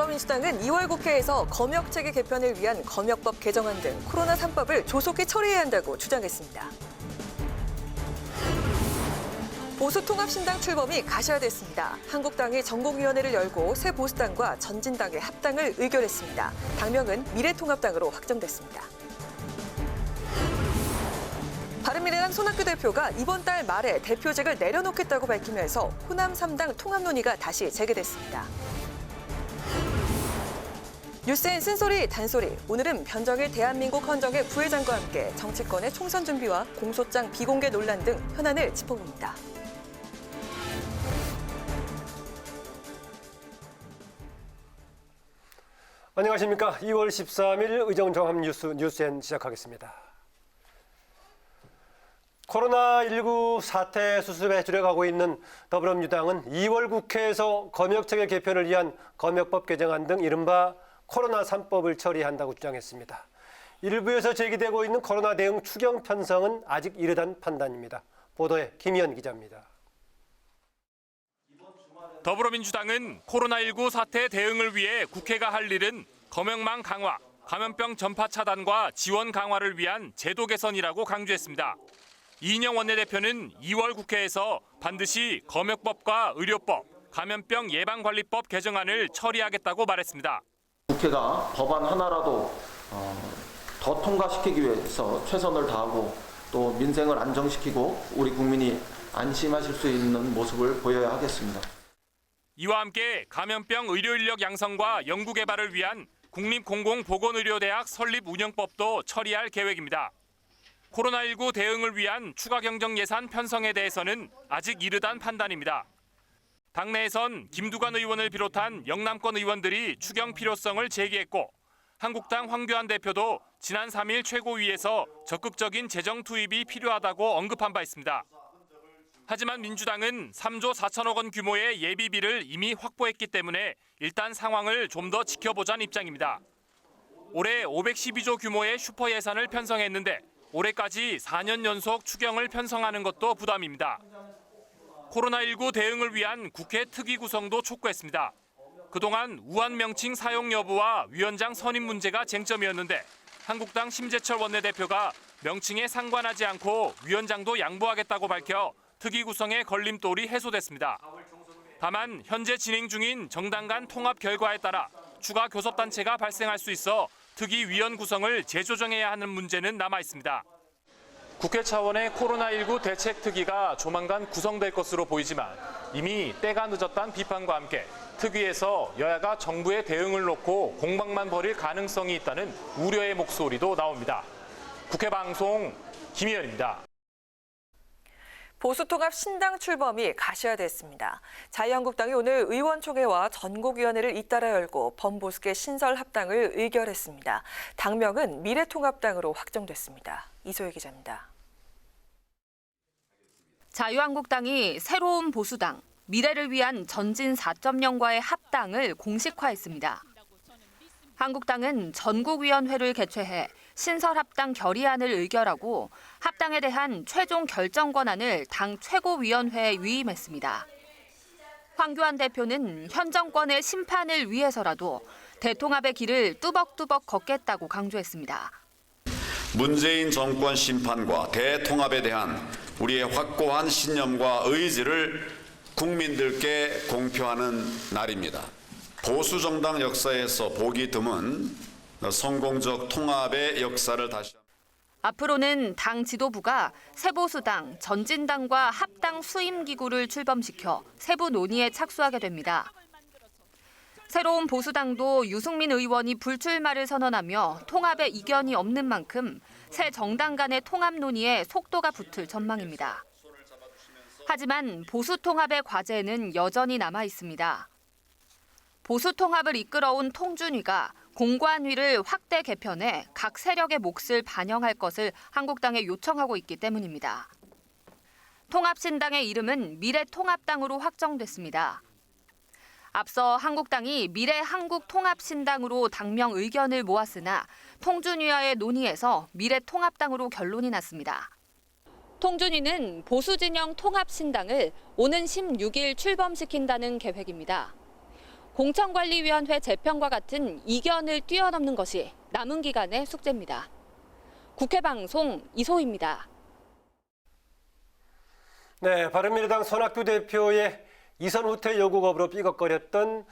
더불어민주당은 2월 국회에서 검역체계 개편을 위한 검역법 개정안 등 코로나 3법을 조속히 처리해야 한다고 주장했습니다. 보수통합신당 출범이 가시화됐습니다. 한국당이 전국위원회를 열고 새 보수당과 전진당의 합당을 의결했습니다. 당명은 미래통합당으로 확정됐습니다. 바른미래당 손학규 대표가 이번 달 말에 대표직을 내려놓겠다고 밝히면서 호남 3당 통합 논의가 다시 재개됐습니다. 뉴스엔 쓴소리 단소리. 오늘은 변정일 대한민국 헌정회 부회장과 함께 정치권의 총선 준비와 공소장 비공개 논란 등 현안을 짚어봅니다. 안녕하십니까. 2월 13일 의정종합 뉴스엔 시작하겠습니다. 코로나19 사태 수습에 주력하고 있는 더불어민주당은 2월 국회에서 검역체계 개편을 위한 검역법 개정안 등 이른바 코로나 3법을 처리한다고 주장했습니다. 일부에서 제기되고 있는 코로나 대응 추경 편성은 아직 이르단 판단입니다. 보도에 김희연 기자입니다. 더불어민주당은 코로나19 사태 대응을 위해 국회가 할 일은 검역망 강화, 감염병 전파 차단과 지원 강화를 위한 제도 개선이라고 강조했습니다. 이인영 원내대표는 2월 국회에서 반드시 검역법과 의료법, 감염병 예방관리법 개정안을 처리하겠다고 말했습니다. 국회가 법안 하나라도 더 통과시키기 위해서 최선을 다하고 또 민생을 안정시키고 우리 국민이 안심하실 수 있는 모습을 보여야 하겠습니다. 이와 함께 감염병 의료인력 양성과 연구개발을 위한 국립공공보건의료대학 설립 운영법도 처리할 계획입니다. 코로나19 대응을 위한 추가 경정 예산 편성에 대해서는 아직 이르단 판단입니다. 당내에선 김두관 의원을 비롯한 영남권 의원들이 추경 필요성을 제기했고 한국당 황교안 대표도 지난 3일 최고위에서 적극적인 재정 투입이 필요하다고 언급한 바 있습니다. 하지만 민주당은 3조 4천억 원 규모의 예비비를 이미 확보했기 때문에 일단 상황을 좀 더 지켜보자는 입장입니다. 올해 512조 규모의 슈퍼 예산을 편성했는데 올해까지 4년 연속 추경을 편성하는 것도 부담입니다. 코로나19 대응을 위한 국회 특위 구성도 촉구했습니다. 그동안 우한 명칭 사용 여부와 위원장 선임 문제가 쟁점이었는데 한국당 심재철 원내대표가 명칭에 상관하지 않고 위원장도 양보하겠다고 밝혀 특위 구성의 걸림돌이 해소됐습니다. 다만 현재 진행 중인 정당 간 통합 결과에 따라 추가 교섭단체가 발생할 수 있어 특위 위원 구성을 재조정해야 하는 문제는 남아 있습니다. 국회 차원의 코로나19 대책특위가 조만간 구성될 것으로 보이지만 이미 때가 늦었다는 비판과 함께 특위에서 여야가 정부의 대응을 놓고 공방만 벌일 가능성이 있다는 우려의 목소리도 나옵니다. 국회 방송 김희연입니다. 보수통합 신당 출범이 가시화됐습니다. 자유한국당이 오늘 의원총회와 전국위원회를 잇따라 열고 범보수계 신설 합당을 의결했습니다. 당명은 미래통합당으로 확정됐습니다. 이소희 기자입니다. 자유한국당이 새로운 보수당, 미래를 위한 전진 4.0과의 합당을 공식화했습니다. 한국당은 전국위원회를 개최해 신설합당 결의안을 의결하고 합당에 대한 최종 결정 권한을 당 최고위원회에 위임했습니다. 황교안 대표는 현 정권의 심판을 위해서라도 대통합의 길을 뚜벅뚜벅 걷겠다고 강조했습니다. 문재인 정권 심판과 대통합에 대한 우리의 확고한 신념과 의지를 국민들께 공표하는 날입니다. 보수 정당 역사에서 보기 드문 성공적 통합의 역사를 다시 앞으로는 당 지도부가 새보수당, 전진당과 합당 수임기구를 출범시켜 세부 논의에 착수하게 됩니다. 새로운 보수당도 유승민 의원이 불출마를 선언하며 통합에 이견이 없는 만큼 새 정당 간의 통합 논의에 속도가 붙을 전망입니다. 하지만 보수 통합의 과제는 여전히 남아 있습니다. 보수 통합을 이끌어온 통준위가 공관위를 확대 개편해 각 세력의 몫을 반영할 것을 한국당에 요청하고 있기 때문입니다. 통합신당의 이름은 미래통합당으로 확정됐습니다. 앞서 한국당이 미래한국통합신당으로 당명 의견을 모았으나 통준위와의 논의에서 미래통합당으로 결론이 났습니다. 통준위는 보수진영 통합신당을 오는 16일 출범시킨다는 계획입니다. 공천관리위원회 재편과 같은 이견을 뛰어넘는 것이 남은 기간의 숙제입니다. 국회방송 이소희입니다. 네, 바른미래당 손학규 대표의 이선 후퇴 요구법으로 삐걱거렸던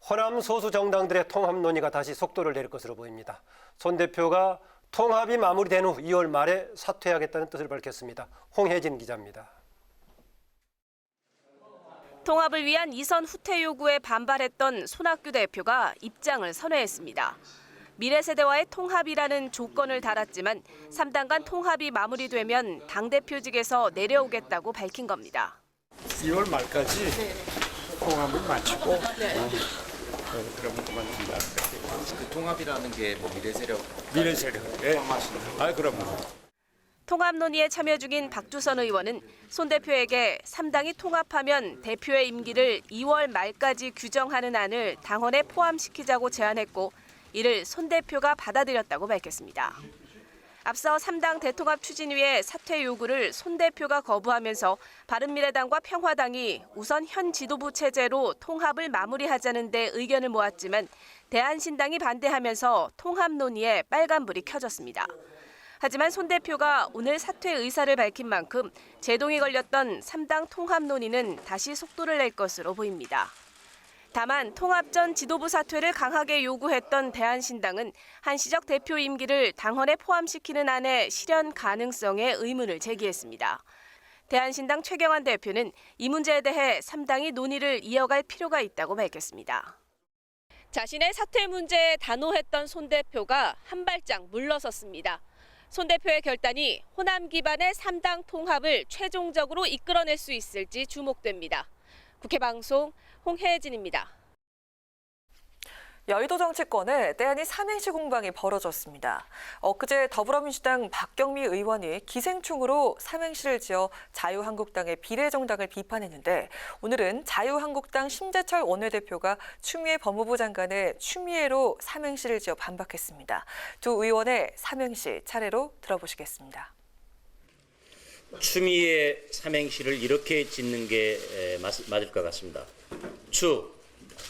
호남 소수 정당들의 통합 논의가 다시 속도를 낼 것으로 보입니다. 손 대표가 통합이 마무리된 후 2월 말에 사퇴하겠다는 뜻을 밝혔습니다. 홍혜진 기자입니다. 통합을 위한 이선 후퇴 요구에 반발했던 손학규 대표가 입장을 선회했습니다. 미래세대와의 통합이라는 조건을 달았지만 3당 간 통합이 마무리되면 당대표직에서 내려오겠다고 밝힌 겁니다. 2월 말까지 통합을 마치고 그러면 그만둔다. 그 통합이라는 게 뭐 미래세력 예. 그럼 통합 논의에 참여 중인 박두선 의원은 손 대표에게 3당이 통합하면 대표의 임기를 2월 말까지 규정하는 안을 당헌에 포함시키자고 제안했고 이를 손 대표가 받아들였다고 밝혔습니다. 앞서 3당 대통합 추진위의 사퇴 요구를 손 대표가 거부하면서 바른미래당과 평화당이 우선 현 지도부 체제로 통합을 마무리하자는 데 의견을 모았지만 대한신당이 반대하면서 통합 논의에 빨간불이 켜졌습니다. 하지만 손 대표가 오늘 사퇴 의사를 밝힌 만큼 제동이 걸렸던 3당 통합 논의는 다시 속도를 낼 것으로 보입니다. 다만 통합 전 지도부 사퇴를 강하게 요구했던 대한신당은 한시적 대표 임기를 당헌에 포함시키는 안의 실현 가능성에 의문을 제기했습니다. 대한신당 최경환 대표는 이 문제에 대해 3당이 논의를 이어갈 필요가 있다고 밝혔습니다. 자신의 사퇴 문제에 단호했던 손 대표가 한 발짝 물러섰습니다. 손 대표의 결단이 호남 기반의 3당 통합을 최종적으로 이끌어낼 수 있을지 주목됩니다. 국회방송 홍혜진입니다. 여의도 정치권에 때아닌 삼행시 공방이 벌어졌습니다. 엊그제 더불어민주당 박경미 의원이 기생충으로 삼행시를 지어 자유한국당의 비례정당을 비판했는데 오늘은 자유한국당 심재철 원내대표가 추미애 법무부 장관의 추미애로 삼행시를 지어 반박했습니다. 두 의원의 삼행시 차례로 들어보시겠습니다. 추미애 삼행시를 이렇게 짓는 게 맞을 것 같습니다.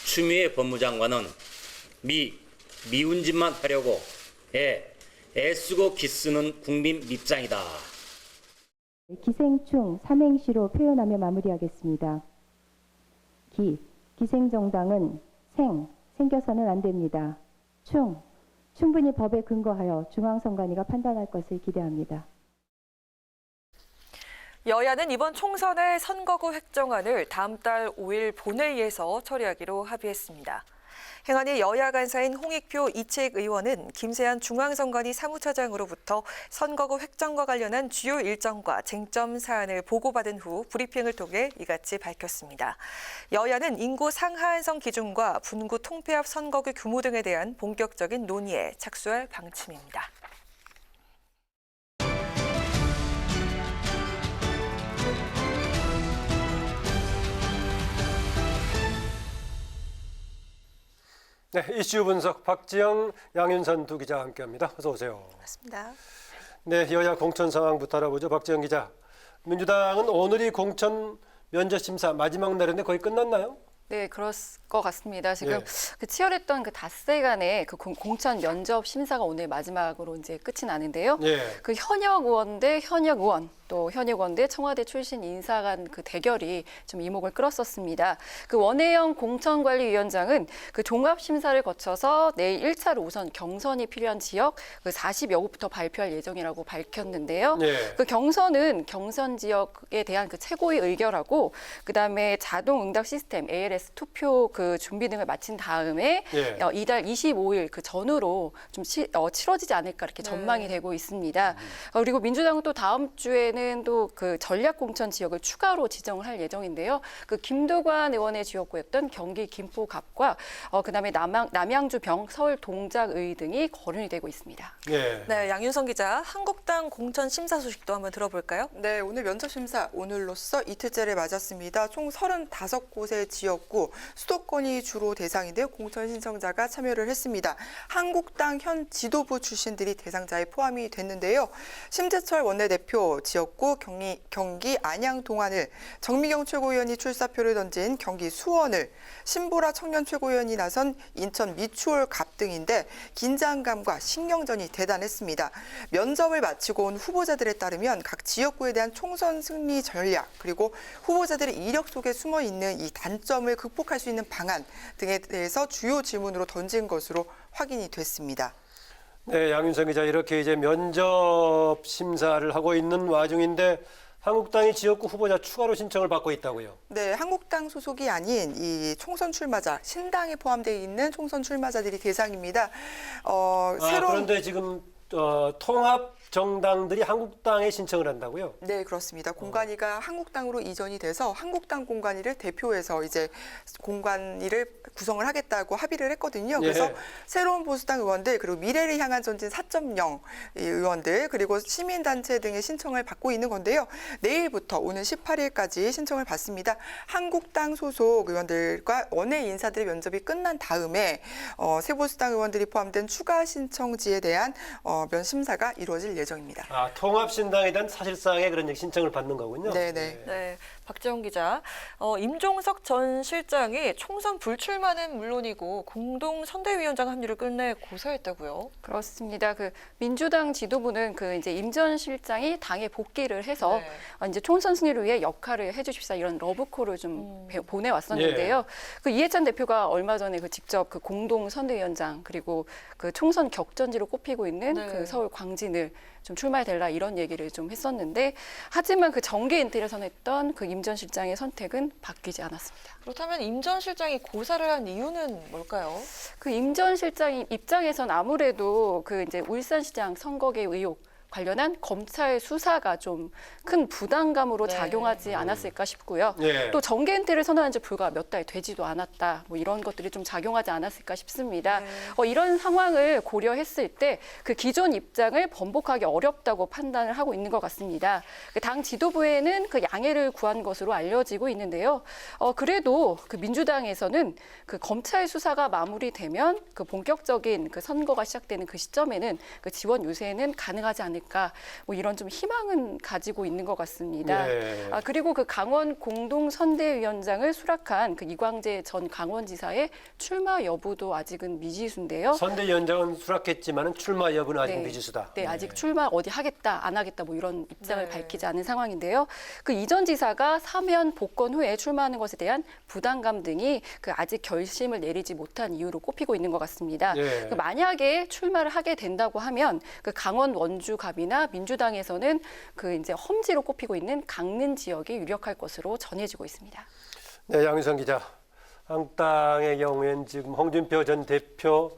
추미애 법무장관은 미운 짓만 하려고 애쓰고 기쓰는 국민 밉상이다. 기생충 삼행시로 표현하며 마무리하겠습니다. 기생정당은 생겨서는 안 됩니다. 충분히 법에 근거하여 중앙선관위가 판단할 것을 기대합니다. 여야는 이번 총선의 선거구 획정안을 다음 달 5일 본회의에서 처리하기로 합의했습니다. 행안위 여야 간사인 홍익표 이채익 의원은 김세한 중앙선관위 사무처장으로부터 선거구 획정과 관련한 주요 일정과 쟁점 사안을 보고받은 후 브리핑을 통해 이같이 밝혔습니다. 여야는 인구 상하한선 기준과 분구 통폐합 선거구 규모 등에 대한 본격적인 논의에 착수할 방침입니다. 네, 이슈 분석 박지영, 양윤선 두 기자와 함께합니다. 어서 오세요. 반갑습니다. 네, 여야 공천 상황부터 알아보죠. 박지영 기자. 민주당은 오늘이 공천 면접 심사 마지막 날인데 거의 끝났나요? 네, 그럴 것 같습니다. 지금 예. 그 치열했던 그 닷새간의 그 공천 면접 심사가 오늘 마지막으로 이제 끝이 나는데요. 예. 그 현역 의원 대 현역 의원, 또 현역 의원 대 청와대 출신 인사 간 그 대결이 좀 이목을 끌었었습니다. 그 원혜영 공천관리위원장은 그 종합 심사를 거쳐서 내일 1차로 우선 경선이 필요한 지역 그 40여 곳부터 발표할 예정이라고 밝혔는데요. 예. 그 경선은 경선 지역에 대한 그 최고위 의결하고 그다음에 자동 응답 시스템 ALS 투표 그 준비 등을 마친 다음에 예. 이달 25일 그 전후로 좀 치러지지 않을까 이렇게 전망이 되고 있습니다. 그리고 민주당은 또 다음 주에는 또 그 전략 공천 지역을 추가로 지정을 할 예정인데요. 그 김두관 의원의 지역구였던 경기 김포갑과 그다음에 남양주 병 서울 동작의 등이 거론이 되고 있습니다. 예. 네, 양윤선 기자, 한국당 공천 심사 소식도 한번 들어볼까요? 네, 오늘 면접 심사 오늘로써 이틀째를 맞았습니다. 총 35곳의 지역구, 수도권이 주로 대상인데요. 공천 신청자가 참여를 했습니다. 한국당 현 지도부 출신들이 대상자에 포함이 됐는데요. 심재철 원내대표 지역구 지역구 경기 안양 동안을, 정미경 최고위원이 출사표를 던진 경기 수원을, 신보라 청년 최고위원이 나선 인천 미추홀 갑 등인데 긴장감과 신경전이 대단했습니다. 면접을 마치고 온 후보자들에 따르면 각 지역구에 대한 총선 승리 전략, 그리고 후보자들의 이력 속에 숨어 있는 이 단점을 극복할 수 있는 방안 등에 대해서 주요 질문으로 던진 것으로 확인이 됐습니다. 네, 양윤성 기자, 이렇게 이제 면접 심사를 하고 있는 와중인데 한국당이 지역구 후보자 추가로 신청을 받고 있다고요? 네, 한국당 소속이 아닌 이 총선 출마자, 신당에 포함되어 있는 총선 출마자들이 대상입니다. 그런데 지금 통합 정당들이 한국당에 신청을 한다고요? 네, 그렇습니다. 공관위가 한국당으로 이전이 돼서 한국당 공관위를 대표해서 이제 공관위를 구성을 하겠다고 합의를 했거든요. 그래서 새로운 보수당 의원들, 그리고 미래를 향한 전진 4.0 의원들, 그리고 시민단체 등의 신청을 받고 있는 건데요. 내일부터 오는 18일까지 신청을 받습니다. 한국당 소속 의원들과 원외 인사들의 면접이 끝난 다음에 새 보수당 의원들이 포함된 추가 신청지에 대한 면 심사가 이루어질 예정입니다. 통합신당에 대한 사실상의 그런 신청을 받는 거군요. 네, 박재홍 기자. 임종석 전 실장이 총선 불출마는 물론이고 공동 선대위원장 합류를 끝내 고사했다고요? 그렇습니다. 그 민주당 지도부는 그 이제 임 전 실장이 당에 복귀를 해서 이제 총선 승리를 위해 역할을 해주십사 이런 러브콜을 좀 보내왔었는데요. 그 이해찬 대표가 얼마 전에 그 직접 그 공동 선대위원장 그리고 그 총선 격전지로 꼽히고 있는 그 서울 광진을 좀 출마해달라 이런 얘기를 좀 했었는데, 하지만 그 정계 인퇴를 선했던 그 임 전 실장의 선택은 바뀌지 않았습니다. 그렇다면 임 전 실장이 고사를 한 이유는 뭘까요? 그 임 전 실장 입장에선 아무래도 그 이제 울산시장 선거개 의혹 관련한 검찰 수사가 좀 큰 부담감으로 작용하지 않았을까 싶고요. 또 정계 은퇴를 선언한 지 불과 몇 달 되지도 않았다. 뭐 이런 것들이 좀 작용하지 않았을까 싶습니다. 이런 상황을 고려했을 때 그 기존 입장을 번복하기 어렵다고 판단을 하고 있는 것 같습니다. 당 지도부에는 그 양해를 구한 것으로 알려지고 있는데요. 그래도 그 민주당에서는 그 검찰 수사가 마무리되면 그 본격적인 그 선거가 시작되는 그 시점에는 그 지원 유세는 가능하지 않을까, 뭐 이런 좀 희망은 가지고 있는 것 같습니다. 그리고 그 강원 공동선대위원장을 수락한 그 이광재 전 강원지사의 출마 여부도 아직은 미지수인데요. 선대위원장은 수락했지만 출마 여부는 아직 미지수다. 네, 아직 출마 어디 하겠다, 안 하겠다 뭐 이런 입장을 밝히지 않은 상황인데요. 그 이전 지사가 사면 복권 후에 출마하는 것에 대한 부담감 등이 그 아직 결심을 내리지 못한 이유로 꼽히고 있는 것 같습니다. 그 만약에 출마를 하게 된다고 하면 그 강원 원주갑이나 민주당에서는 그 이제 험지로 꼽히고 있는 강릉 지역이 유력할 것으로 전해지고 있습니다. 네, 양윤성 기자. 한국당의 경우에는 지금 홍준표 전 대표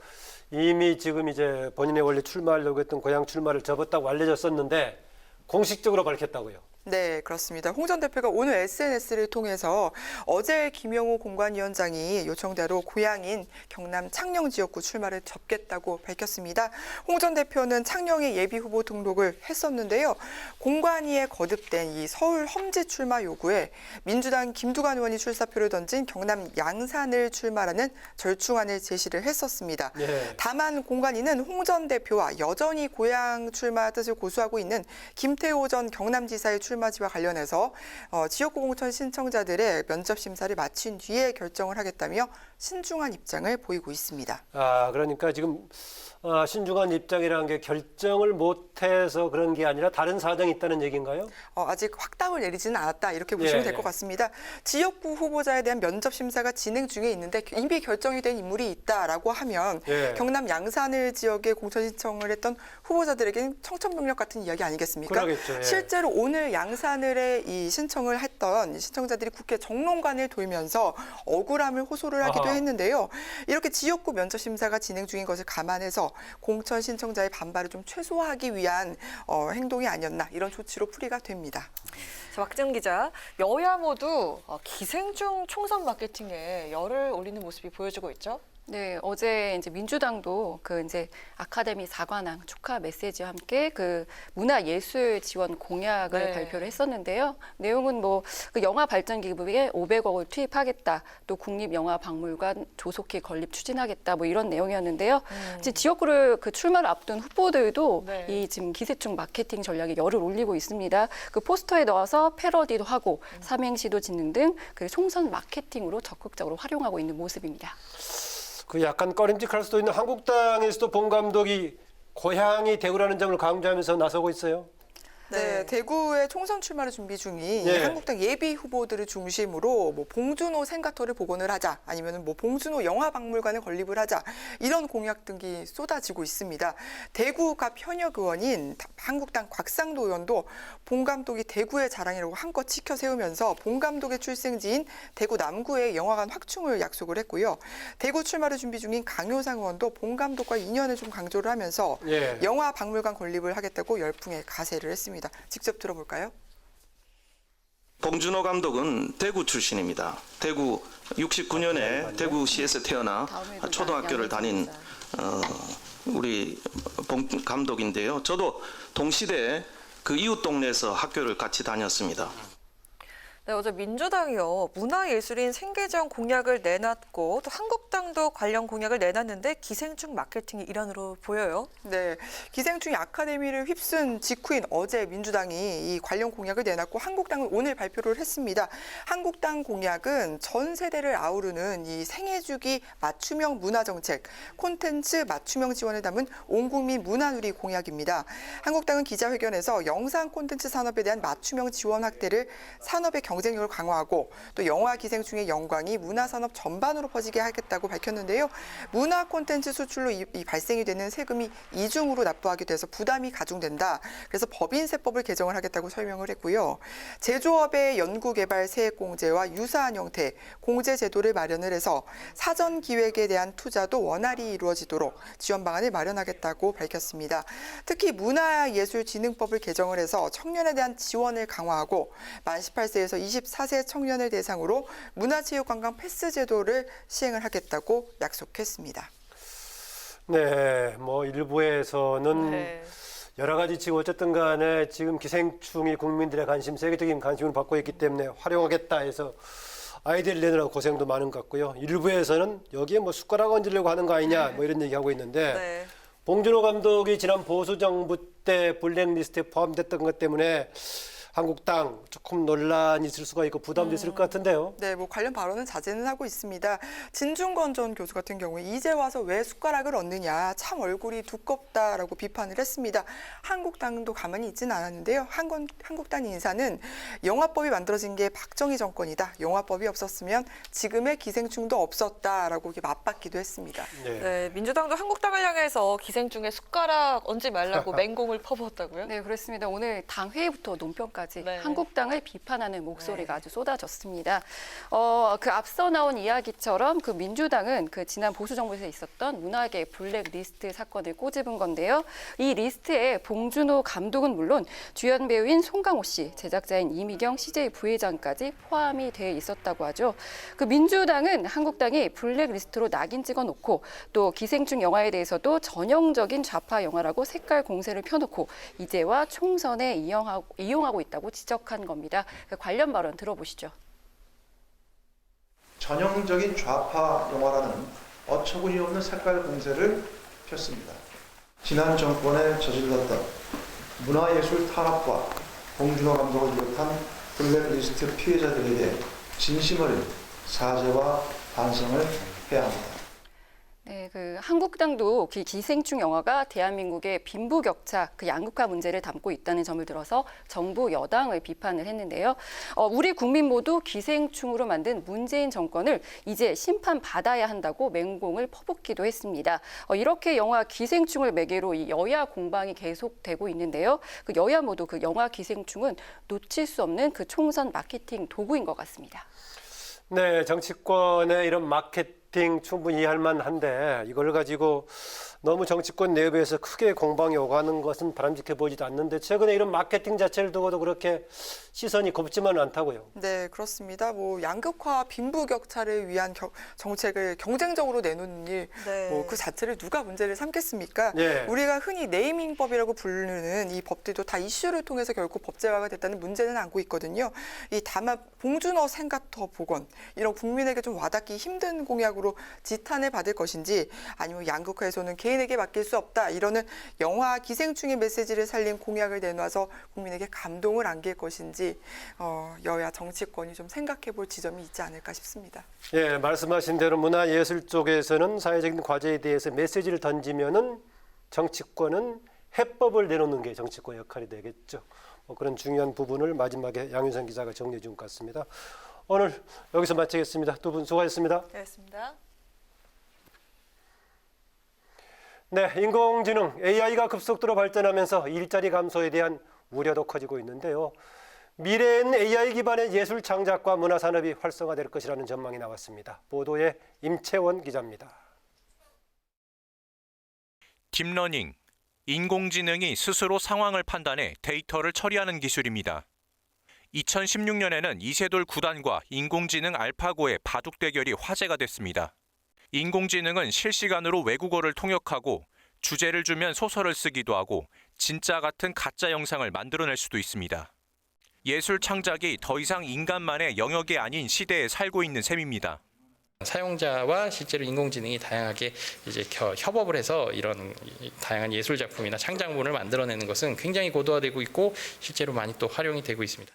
이미 지금 이제 본인의 원래 출마하려고 했던 고향 출마를 접었다고 알려졌었는데 공식적으로 밝혔다고요? 네, 그렇습니다. 홍 전 대표가 오늘 SNS를 통해서 어제 김영호 공관위원장이 요청대로 고향인 경남 창녕 지역구 출마를 접겠다고 밝혔습니다. 홍 전 대표는 창녕에 예비 후보 등록을 했었는데요. 공관위에 거듭된 이 서울 험지 출마 요구에 민주당 김두관 의원이 출사표를 던진 경남 양산을 출마라는 절충안을 제시를 했었습니다. 다만 공관위는 홍 전 대표와 여전히 고향 출마 뜻을 고수하고 있는 김태호 전 경남지사의 출마지와 관련해서 지역구 공천 신청자들의 면접 심사를 마친 뒤에 결정을 하겠다며 신중한 입장을 보이고 있습니다. 그러니까 지금 신중한 입장이라는 게 결정을 못해서 그런 게 아니라 다른 사정이 있다는 얘기인가요? 아직 확답을 내리지는 않았다, 이렇게 보시면 될 것 같습니다. 지역구 후보자에 대한 면접 심사가 진행 중에 있는데 이미 결정이 된 인물이 있다라고 하면 경남 양산을 지역에 공천 신청을 했던 후보자들에게는 청천벽력 같은 이야기 아니겠습니까? 그러겠죠. 실제로 오늘 양산을에 이 신청을 했던 신청자들이 국회 정론관을 돌면서 억울함을 호소를 하기도 했는데요. 이렇게 지역구 면접 심사가 진행 중인 것을 감안해서 공천 신청자의 반발을 좀 최소화하기 위한 행동이 아니었나, 이런 조치로 풀이가 됩니다. 박재홍 기자, 여야 모두 기생충 총선 마케팅에 열을 올리는 모습이 보여지고 있죠? 네, 어제 이제 민주당도 그 이제 아카데미 4관왕 축하 메시지와 함께 그 문화예술 지원 공약을 발표를 했었는데요. 내용은 뭐 그 영화 발전 기부에 500억을 투입하겠다, 또 국립영화박물관 조속히 건립 추진하겠다, 뭐 이런 내용이었는데요. 이제 지역구를 그 출마를 앞둔 후보들도 이 지금 기생충 마케팅 전략에 열을 올리고 있습니다. 그 포스터에 넣어서 패러디도 하고 삼행시도 짓는 등 그 총선 마케팅으로 적극적으로 활용하고 있는 모습입니다. 그 약간 꺼림직할 수도 있는 한국당에서도 봉 감독이 고향이 대구라는 점을 강조하면서 나서고 있어요. 네, 대구의 총선 출마를 준비 중인 한국당 예비 후보들을 중심으로 뭐 봉준호 생가터를 복원을 하자, 아니면 뭐 봉준호 영화박물관을 건립을 하자, 이런 공약 등이 쏟아지고 있습니다. 대구갑 현역 의원인 한국당 곽상도 의원도 봉 감독이 대구의 자랑이라고 한껏 치켜 세우면서 봉 감독의 출생지인 대구 남구의 영화관 확충을 약속을 했고요. 대구 출마를 준비 중인 강효상 의원도 봉 감독과 인연을 좀 강조를 하면서 영화박물관 건립을 하겠다고 열풍에 가세를 했습니다. 직접 들어볼까요? 봉준호 감독은 대구 출신입니다. 대구 69년에 대구시에서 태어나 초등학교를 다닌 우리 봉 감독인데요. 저도 동시대에 그 이웃 동네에서 학교를 같이 다녔습니다. 네, 어제 민주당이요, 문화예술인 생계정 공약을 내놨고 또 한국당도 관련 공약을 내놨는데 기생충 마케팅이 일환으로 보여요. 네, 기생충이 아카데미를 휩쓴 직후인 어제 민주당이 이 관련 공약을 내놨고 한국당은 오늘 발표를 했습니다. 한국당 공약은 전 세대를 아우르는 이 생애주기 맞춤형 문화정책, 콘텐츠 맞춤형 지원을 담은 온국민 문화누리 공약입니다. 한국당은 기자회견에서 영상 콘텐츠 산업에 대한 맞춤형 지원 확대를 산업의 경쟁력을 강화하고 또 영화 기생충의 영광이 문화산업 전반으로 퍼지게 하겠다고 밝혔는데요. 문화 콘텐츠 수출로 이 발생이 되는 세금이 이중으로 납부하게 돼서 부담이 가중된다. 그래서 법인세법을 개정을 하겠다고 설명을 했고요. 제조업의 연구개발 세액공제와 유사한 형태 공제 제도를 마련을 해서 사전 기획에 대한 투자도 원활히 이루어지도록 지원 방안을 마련하겠다고 밝혔습니다. 특히 문화예술진흥법을 개정을 해서 청년에 대한 지원을 강화하고 만 18세에서 24세 청년을 대상으로 문화체육관광 패스 제도를 시행을 하겠다고 약속했습니다. 네, 뭐 일부에서는 여러 가지 지금 어쨌든 간에 지금 기생충이 국민들의 관심, 세계적인 관심을 받고 있기 때문에 활용하겠다 해서 아이디어를 내느라고 고생도 많은 것 같고요. 일부에서는 여기에 뭐 숟가락 얹으려고 하는 거 아니냐 뭐 이런 얘기하고 있는데 봉준호 감독이 지난 보수 정부 때 블랙리스트에 포함됐던 것 때문에 한국당 조금 논란이 있을 수가 있고 부담도 있을 것 같은데요. 네, 뭐 관련 발언은 자제는 하고 있습니다. 진중권 전 교수 같은 경우에 이제 와서 왜 숟가락을 얹느냐, 참 얼굴이 두껍다라고 비판을 했습니다. 한국당도 가만히 있지는 않았는데요. 한국당 인사는 영화법이 만들어진 게 박정희 정권이다. 영화법이 없었으면 지금의 기생충도 없었다라고 이렇게 맞받기도 했습니다. 네, 민주당도 한국당을 향해서 기생충에 숟가락 얹지 말라고 맹공을 퍼부었다고요? 네, 그렇습니다. 오늘 당 회의부터 논평까지 한국당을 비판하는 목소리가 아주 쏟아졌습니다. 그 앞서 나온 이야기처럼 그 민주당은 그 지난 보수 정부에서 있었던 문화계 블랙리스트 사건을 꼬집은 건데요. 이 리스트에 봉준호 감독은 물론 주연 배우인 송강호 씨, 제작자인 이미경 CJ 부회장까지 포함이 돼 있었다고 하죠. 그 민주당은 한국당이 블랙리스트로 낙인 찍어놓고 또 기생충 영화에 대해서도 전형적인 좌파 영화라고 색깔 공세를 펴놓고 이제와 총선에 이용하고 있다고 지적한 겁니다. 그 관련 발언 들어보시죠. 전형적인 좌파 영화라는 어처구니 없는 색깔 공세를 폈습니다. 지난 정권에 저질렀던 문화예술 탄압과 봉준호 감독을 비롯한 블랙리스트 피해자들에게 진심 어린 사죄와 반성을 해야 합니다. 네, 그 한국당도 그 기생충 영화가 대한민국의 빈부격차, 그 양극화 문제를 담고 있다는 점을 들어서 정부 여당을 비판을 했는데요. 우리 국민 모두 기생충으로 만든 문재인 정권을 이제 심판받아야 한다고 맹공을 퍼붓기도 했습니다. 이렇게 영화 기생충을 매개로 이 여야 공방이 계속되고 있는데요. 그 여야 모두 그 영화 기생충은 놓칠 수 없는 그 총선 마케팅 도구인 것 같습니다. 네, 정치권의 이런 마케팅 충분히 이해할 만한데 이걸 가지고 너무 정치권 내부에서 크게 공방이 오가는 것은 바람직해 보이지도 않는데 최근에 이런 마케팅 자체를 두고도 그렇게 시선이 곱지만은 않다고요. 네, 그렇습니다. 양극화 빈부격차를 위한 정책을 경쟁적으로 내놓는 일, 네. 그 자체를 누가 문제를 삼겠습니까? 네. 우리가 흔히 네이밍법이라고 부르는 이 법들도 다 이슈를 통해서 결국 법제화가 됐다는 문제는 안고 있거든요. 다만 봉준호 생가터 복원 이런 국민에게 좀 와닿기 힘든 공약으로 지탄을 받을 것인지 아니면 양극화에서는 개인에게 맡길 수 없다 이러는 영화 기생충의 메시지를 살린 공약을 내놔서 국민에게 감동을 안길 것인지 여야 정치권이 좀 생각해 볼 지점이 있지 않을까 싶습니다. 예, 말씀하신 대로 문화예술 쪽에서는 사회적인 과제에 대해서 메시지를 던지면은 정치권은 해법을 내놓는 게 정치권 역할이 되겠죠. 그런 중요한 부분을 마지막에 양윤선 기자가 정리해 준 것 같습니다. 오늘 여기서 마치겠습니다. 두 분 수고하셨습니다. 고맙습니다. 네, 인공지능 AI가 급속도로 발전하면서 일자리 감소에 대한 우려도 커지고 있는데요. 미래엔 AI 기반의 예술 창작과 문화 산업이 활성화될 것이라는 전망이 나왔습니다. 보도에 임채원 기자입니다. 딥러닝, 인공지능이 스스로 상황을 판단해 데이터를 처리하는 기술입니다. 2016년에는 이세돌 9단과 인공지능 알파고의 바둑 대결이 화제가 됐습니다. 인공지능은 실시간으로 외국어를 통역하고 주제를 주면 소설을 쓰기도 하고 진짜 같은 가짜 영상을 만들어낼 수도 있습니다. 예술 창작이 더 이상 인간만의 영역이 아닌 시대에 살고 있는 셈입니다. 사용자와 실제로 인공지능이 다양하게 이제 협업을 해서 이런 다양한 예술 작품이나 창작물을 만들어내는 것은 굉장히 고도화되고 있고 실제로 많이 또 활용이 되고 있습니다.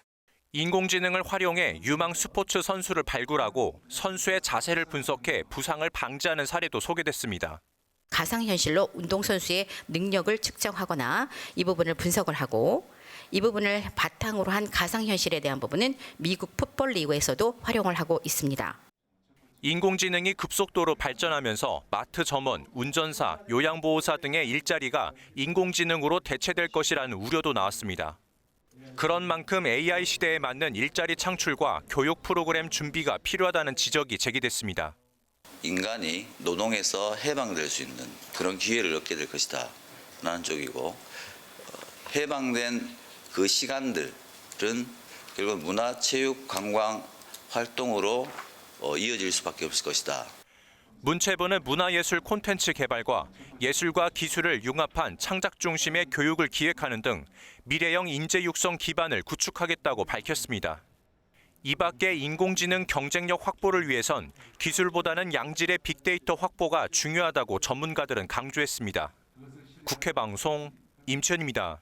인공지능을 활용해 유망 스포츠 선수를 발굴하고 선수의 자세를 분석해 부상을 방지하는 사례도 소개됐습니다. 가상현실로 운동선수의 능력을 측정하거나 이 부분을 분석을 하고 이 부분을 바탕으로 한 가상현실에 대한 부분은 미국 풋볼 리그에서도 활용을 하고 있습니다. 인공지능이 급속도로 발전하면서 마트 점원, 운전사, 요양보호사 등의 일자리가 인공지능으로 대체될 것이라는 우려도 나왔습니다. 그런 만큼 AI 시대에 맞는 일자리 창출과 교육 프로그램 준비가 필요하다는 지적이 제기됐습니다. 인간이 노동에서 해방될 수 있는 그런 기회를 얻게 될 것이다 라는 쪽이고, 해방된 그 시간들은 결국 문화, 체육, 관광 활동으로 이어질 수밖에 없을 것이다. 문체부는 문화예술 콘텐츠 개발과 예술과 기술을 융합한 창작 중심의 교육을 기획하는 등 미래형 인재 육성 기반을 구축하겠다고 밝혔습니다. 이 밖에 인공지능 경쟁력 확보를 위해선 기술보다는 양질의 빅데이터 확보가 중요하다고 전문가들은 강조했습니다. 국회방송 임채연입니다.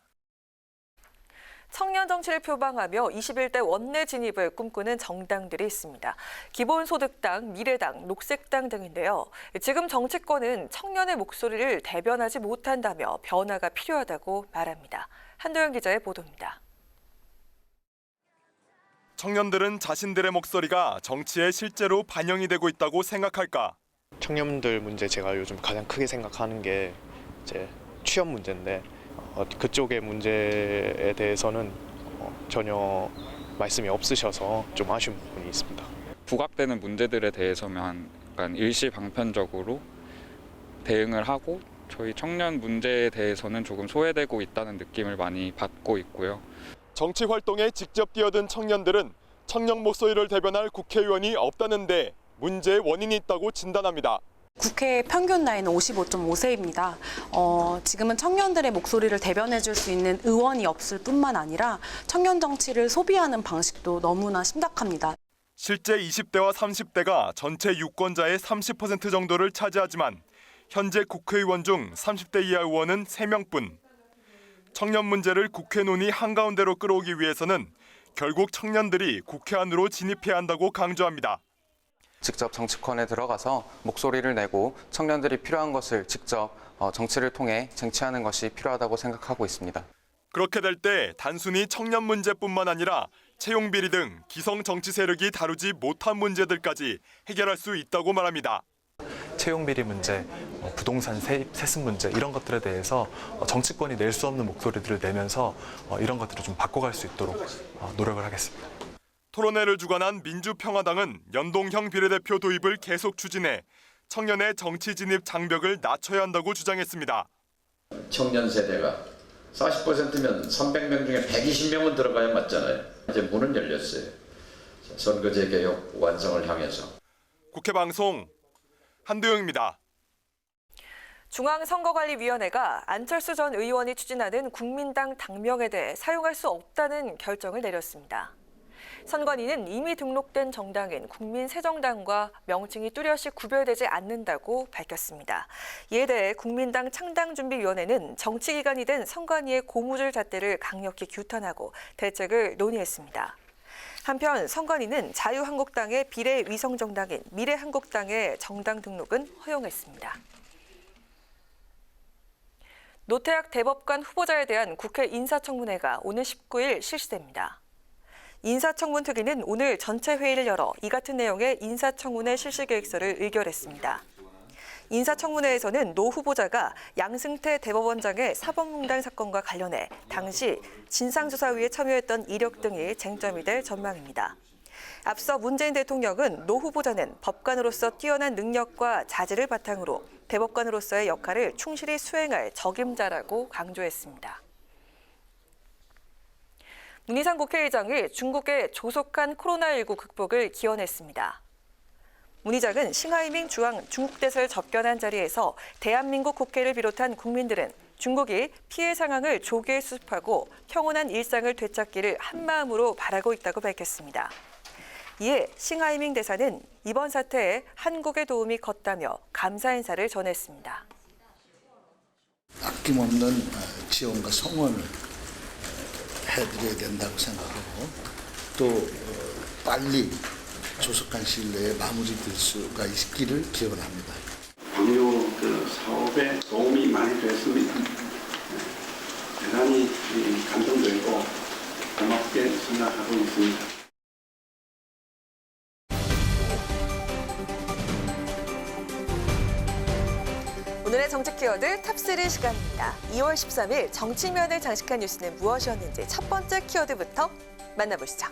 청년 정치를 표방하며 21대 원내 진입을 꿈꾸는 정당들이 있습니다. 기본소득당, 미래당, 녹색당 등인데요. 지금 정치권은 청년의 목소리를 대변하지 못한다며 변화가 필요하다고 말합니다. 한도영 기자의 보도입니다. 청년들은 자신들의 목소리가 정치에 실제로 반영이 되고 있다고 생각할까? 청년들 문제 제가 요즘 가장 크게 생각하는 게 이제 취업 문제인데 그쪽의 문제에 대해서는 전혀 말씀이 없으셔서 좀 아쉬운 부분이 있습니다. 부각되는 문제들에 대해서만 약간 일시방편적으로 대응을 하고 저희 청년 문제에 대해서는 조금 소외되고 있다는 느낌을 많이 받고 있고요. 정치 활동에 직접 뛰어든 청년들은 청년 목소리를 대변할 국회의원이 없다는데 문제의 원인이 있다고 진단합니다. 국회 평균 나이는 55.5세입니다. 지금은 청년들의 목소리를 대변해 줄 수 있는 의원이 없을 뿐만 아니라 청년 정치를 소비하는 방식도 너무나 심각합니다. 실제 20대와 30대가 전체 유권자의 30% 정도를 차지하지만 현재 국회의원 중 30대 이하 의원은 3명뿐. 청년 문제를 국회 논의 한가운데로 끌어오기 위해서는 결국 청년들이 국회 안으로 진입해야 한다고 강조합니다. 직접 정치권에 들어가서 목소리를 내고 청년들이 필요한 것을 직접 정치를 통해 쟁취하는 것이 필요하다고 생각하고 있습니다. 그렇게 될 때 단순히 청년 문제뿐만 아니라 채용 비리 등 기성 정치 세력이 다루지 못한 문제들까지 해결할 수 있다고 말합니다. 채용 비리 문제, 부동산 세습 문제 이런 것들에 대해서 정치권이 낼 수 없는 목소리들을 내면서 이런 것들을 좀 바꿔갈 수 있도록 노력을 하겠습니다. 토론회를 주관한 민주평화당은 연동형 비례대표 도입을 계속 추진해 청년의 정치 진입 장벽을 낮춰야 한다고 주장했습니다. 청년 세대가 40%면 300명 중에 120명은 들어가야 맞잖아요. 이제 문은 열렸어요. 선거제 개혁 완성을 향해서. 국회 방송 한도영입니다. 중앙선거관리위원회가 안철수 전 의원이 추진하는 국민당 당명에 대해 사용할 수 없다는 결정을 내렸습니다. 선관위는 이미 등록된 정당인 국민새정당과 명칭이 뚜렷이 구별되지 않는다고 밝혔습니다. 이에 대해 국민당 창당준비위원회는 정치기관이 된 선관위의 고무줄 잣대를 강력히 규탄하고 대책을 논의했습니다. 한편 선관위는 자유한국당의 비례위성정당인 미래한국당의 정당 등록은 허용했습니다. 노태학 대법관 후보자에 대한 국회 인사청문회가 오늘 19일 실시됩니다. 인사청문특위는 오늘 전체 회의를 열어 이 같은 내용의 인사청문회 실시계획서를 의결했습니다. 인사청문회에서는 노 후보자가 양승태 대법원장의 사법농단 사건과 관련해 당시 진상조사위에 참여했던 이력 등이 쟁점이 될 전망입니다. 앞서 문재인 대통령은 노 후보자는 법관으로서 뛰어난 능력과 자질을 바탕으로 대법관으로서의 역할을 충실히 수행할 적임자라고 강조했습니다. 문희상 국회의장이 중국의 조속한 코로나19 극복을 기원했습니다. 문 의장은 싱하이밍 중국 대사를 접견한 자리에서 대한민국 국회를 비롯한 국민들은 중국이 피해 상황을 조기에 수습하고 평온한 일상을 되찾기를 한마음으로 바라고 있다고 밝혔습니다. 이에 싱하이밍 대사는 이번 사태에 한국의 도움이 컸다며 감사 인사를 전했습니다. 아낌없는 지원과 성원을 해드려야 된다고 생각하고 또 빨리 조속한 시일 내에 마무리될 수가 있기를 기원합니다. 방역 사업에 도움이 많이 됐습니다. 대단히 감동되고 고맙게 생각하고 있습니다. 오늘의 정치 키워드 탑3 시간입니다. 2월 13일 정치면을 장식한 뉴스는 무엇이었는지 첫 번째 키워드부터 만나보시죠.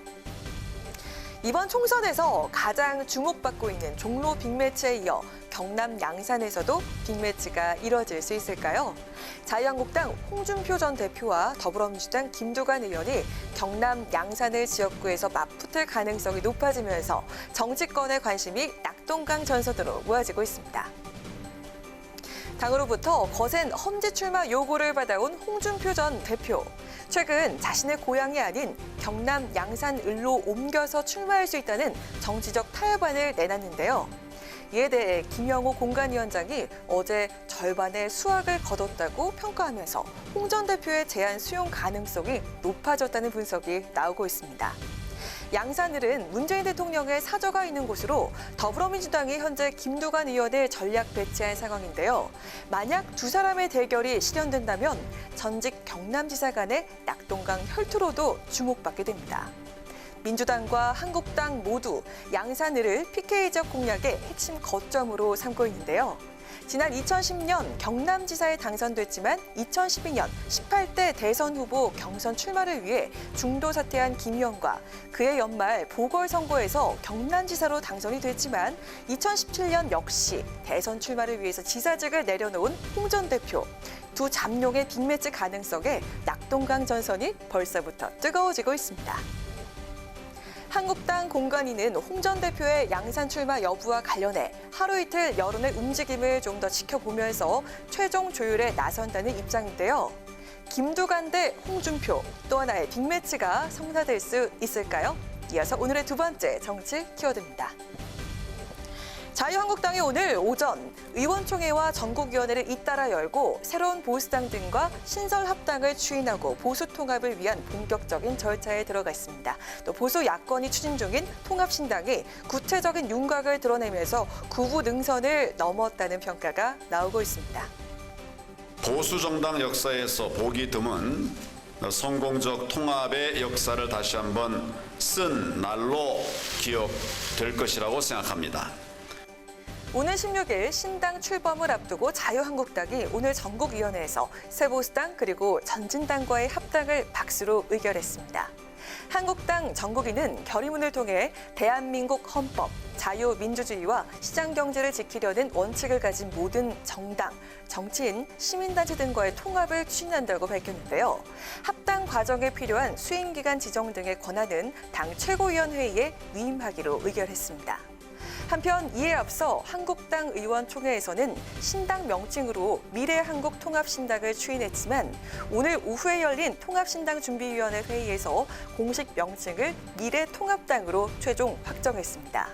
이번 총선에서 가장 주목받고 있는 종로 빅매치에 이어 경남 양산에서도 빅매치가 이뤄질 수 있을까요? 자유한국당 홍준표 전 대표와 더불어민주당 김두관 의원이 경남 양산을 지역구에서 맞붙을 가능성이 높아지면서 정치권의 관심이 낙동강 전선으로 모아지고 있습니다. 당으로부터 거센 험지 출마 요구를 받아온 홍준표 전 대표. 최근 자신의 고향이 아닌 경남 양산 을로 옮겨서 출마할 수 있다는 정치적 타협안을 내놨는데요. 이에 대해 김영호 공관위원장이 어제 절반의 수확을 거뒀다고 평가하면서 홍 전 대표의 제안 수용 가능성이 높아졌다는 분석이 나오고 있습니다. 양산을은 문재인 대통령의 사저가 있는 곳으로 더불어민주당이 현재 김두관 의원을 전략 배치한 상황인데요. 만약 두 사람의 대결이 실현된다면 전직 경남지사 간의 낙동강 혈투로도 주목받게 됩니다. 민주당과 한국당 모두 양산을을 PK적 공략의 핵심 거점으로 삼고 있는데요. 지난 2010년 경남지사에 당선됐지만 2012년 18대 대선 후보 경선 출마를 위해 중도 사퇴한 김 의원과 그해 연말 보궐선거에서 경남지사로 당선이 됐지만 2017년 역시 대선 출마를 위해서 지사직을 내려놓은 홍 전 대표. 두 잠룡의 빅매치 가능성에 낙동강 전선이 벌써부터 뜨거워지고 있습니다. 한국당 공관위는 홍 전 대표의 양산 출마 여부와 관련해 하루 이틀 여론의 움직임을 좀 더 지켜보면서 최종 조율에 나선다는 입장인데요. 김두관 대 홍준표, 또 하나의 빅매치가 성사될 수 있을까요? 이어서 오늘의 두 번째 정치 키워드입니다. 자유한국당이 오늘 오전 의원총회와 전국위원회를 잇따라 열고 새로운 보수당 등과 신설 합당을 추인하고 보수 통합을 위한 본격적인 절차에 들어가 있습니다. 또 보수 야권이 추진 중인 통합신당이 구체적인 윤곽을 드러내면서 구구 능선을 넘었다는 평가가 나오고 있습니다. 보수 정당 역사에서 보기 드문 성공적 통합의 역사를 다시 한번 쓴 날로 기억될 것이라고 생각합니다. 오늘 16일 신당 출범을 앞두고 자유한국당이 오늘 전국위원회에서 새보수당 그리고 전진당과의 합당을 박수로 의결했습니다. 한국당 정국위는 결의문을 통해 대한민국 헌법, 자유민주주의와 시장경제를 지키려는 원칙을 가진 모든 정당, 정치인, 시민단체 등과의 통합을 추진한다고 밝혔는데요. 합당 과정에 필요한 수행기간 지정 등의 권한은 당 최고위원회의에 위임하기로 의결했습니다. 한편 이에 앞서 한국당 의원총회에서는 신당 명칭으로 미래한국통합신당을 추인했지만 오늘 오후에 열린 통합신당준비위원회 회의에서 공식 명칭을 미래통합당으로 최종 확정했습니다.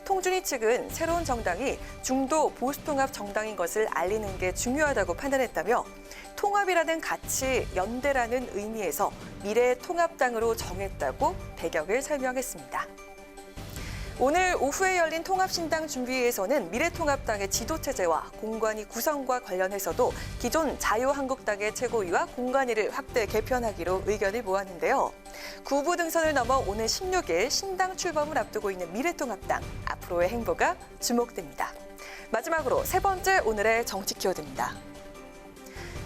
통준위 측은 새로운 정당이 중도 보수통합 정당인 것을 알리는 게 중요하다고 판단했다며 통합이라는 가치, 연대라는 의미에서 미래통합당으로 정했다고 배경을 설명했습니다. 오늘 오후에 열린 통합신당 준비회에서는 미래통합당의 지도체제와 공관위 구성과 관련해서도 기존 자유한국당의 최고위와 공관위를 확대 개편하기로 의견을 모았는데요. 구부 등선을 넘어 오는 16일 신당 출범을 앞두고 있는 미래통합당, 앞으로의 행보가 주목됩니다. 마지막으로 세 번째 오늘의 정치 키워드입니다.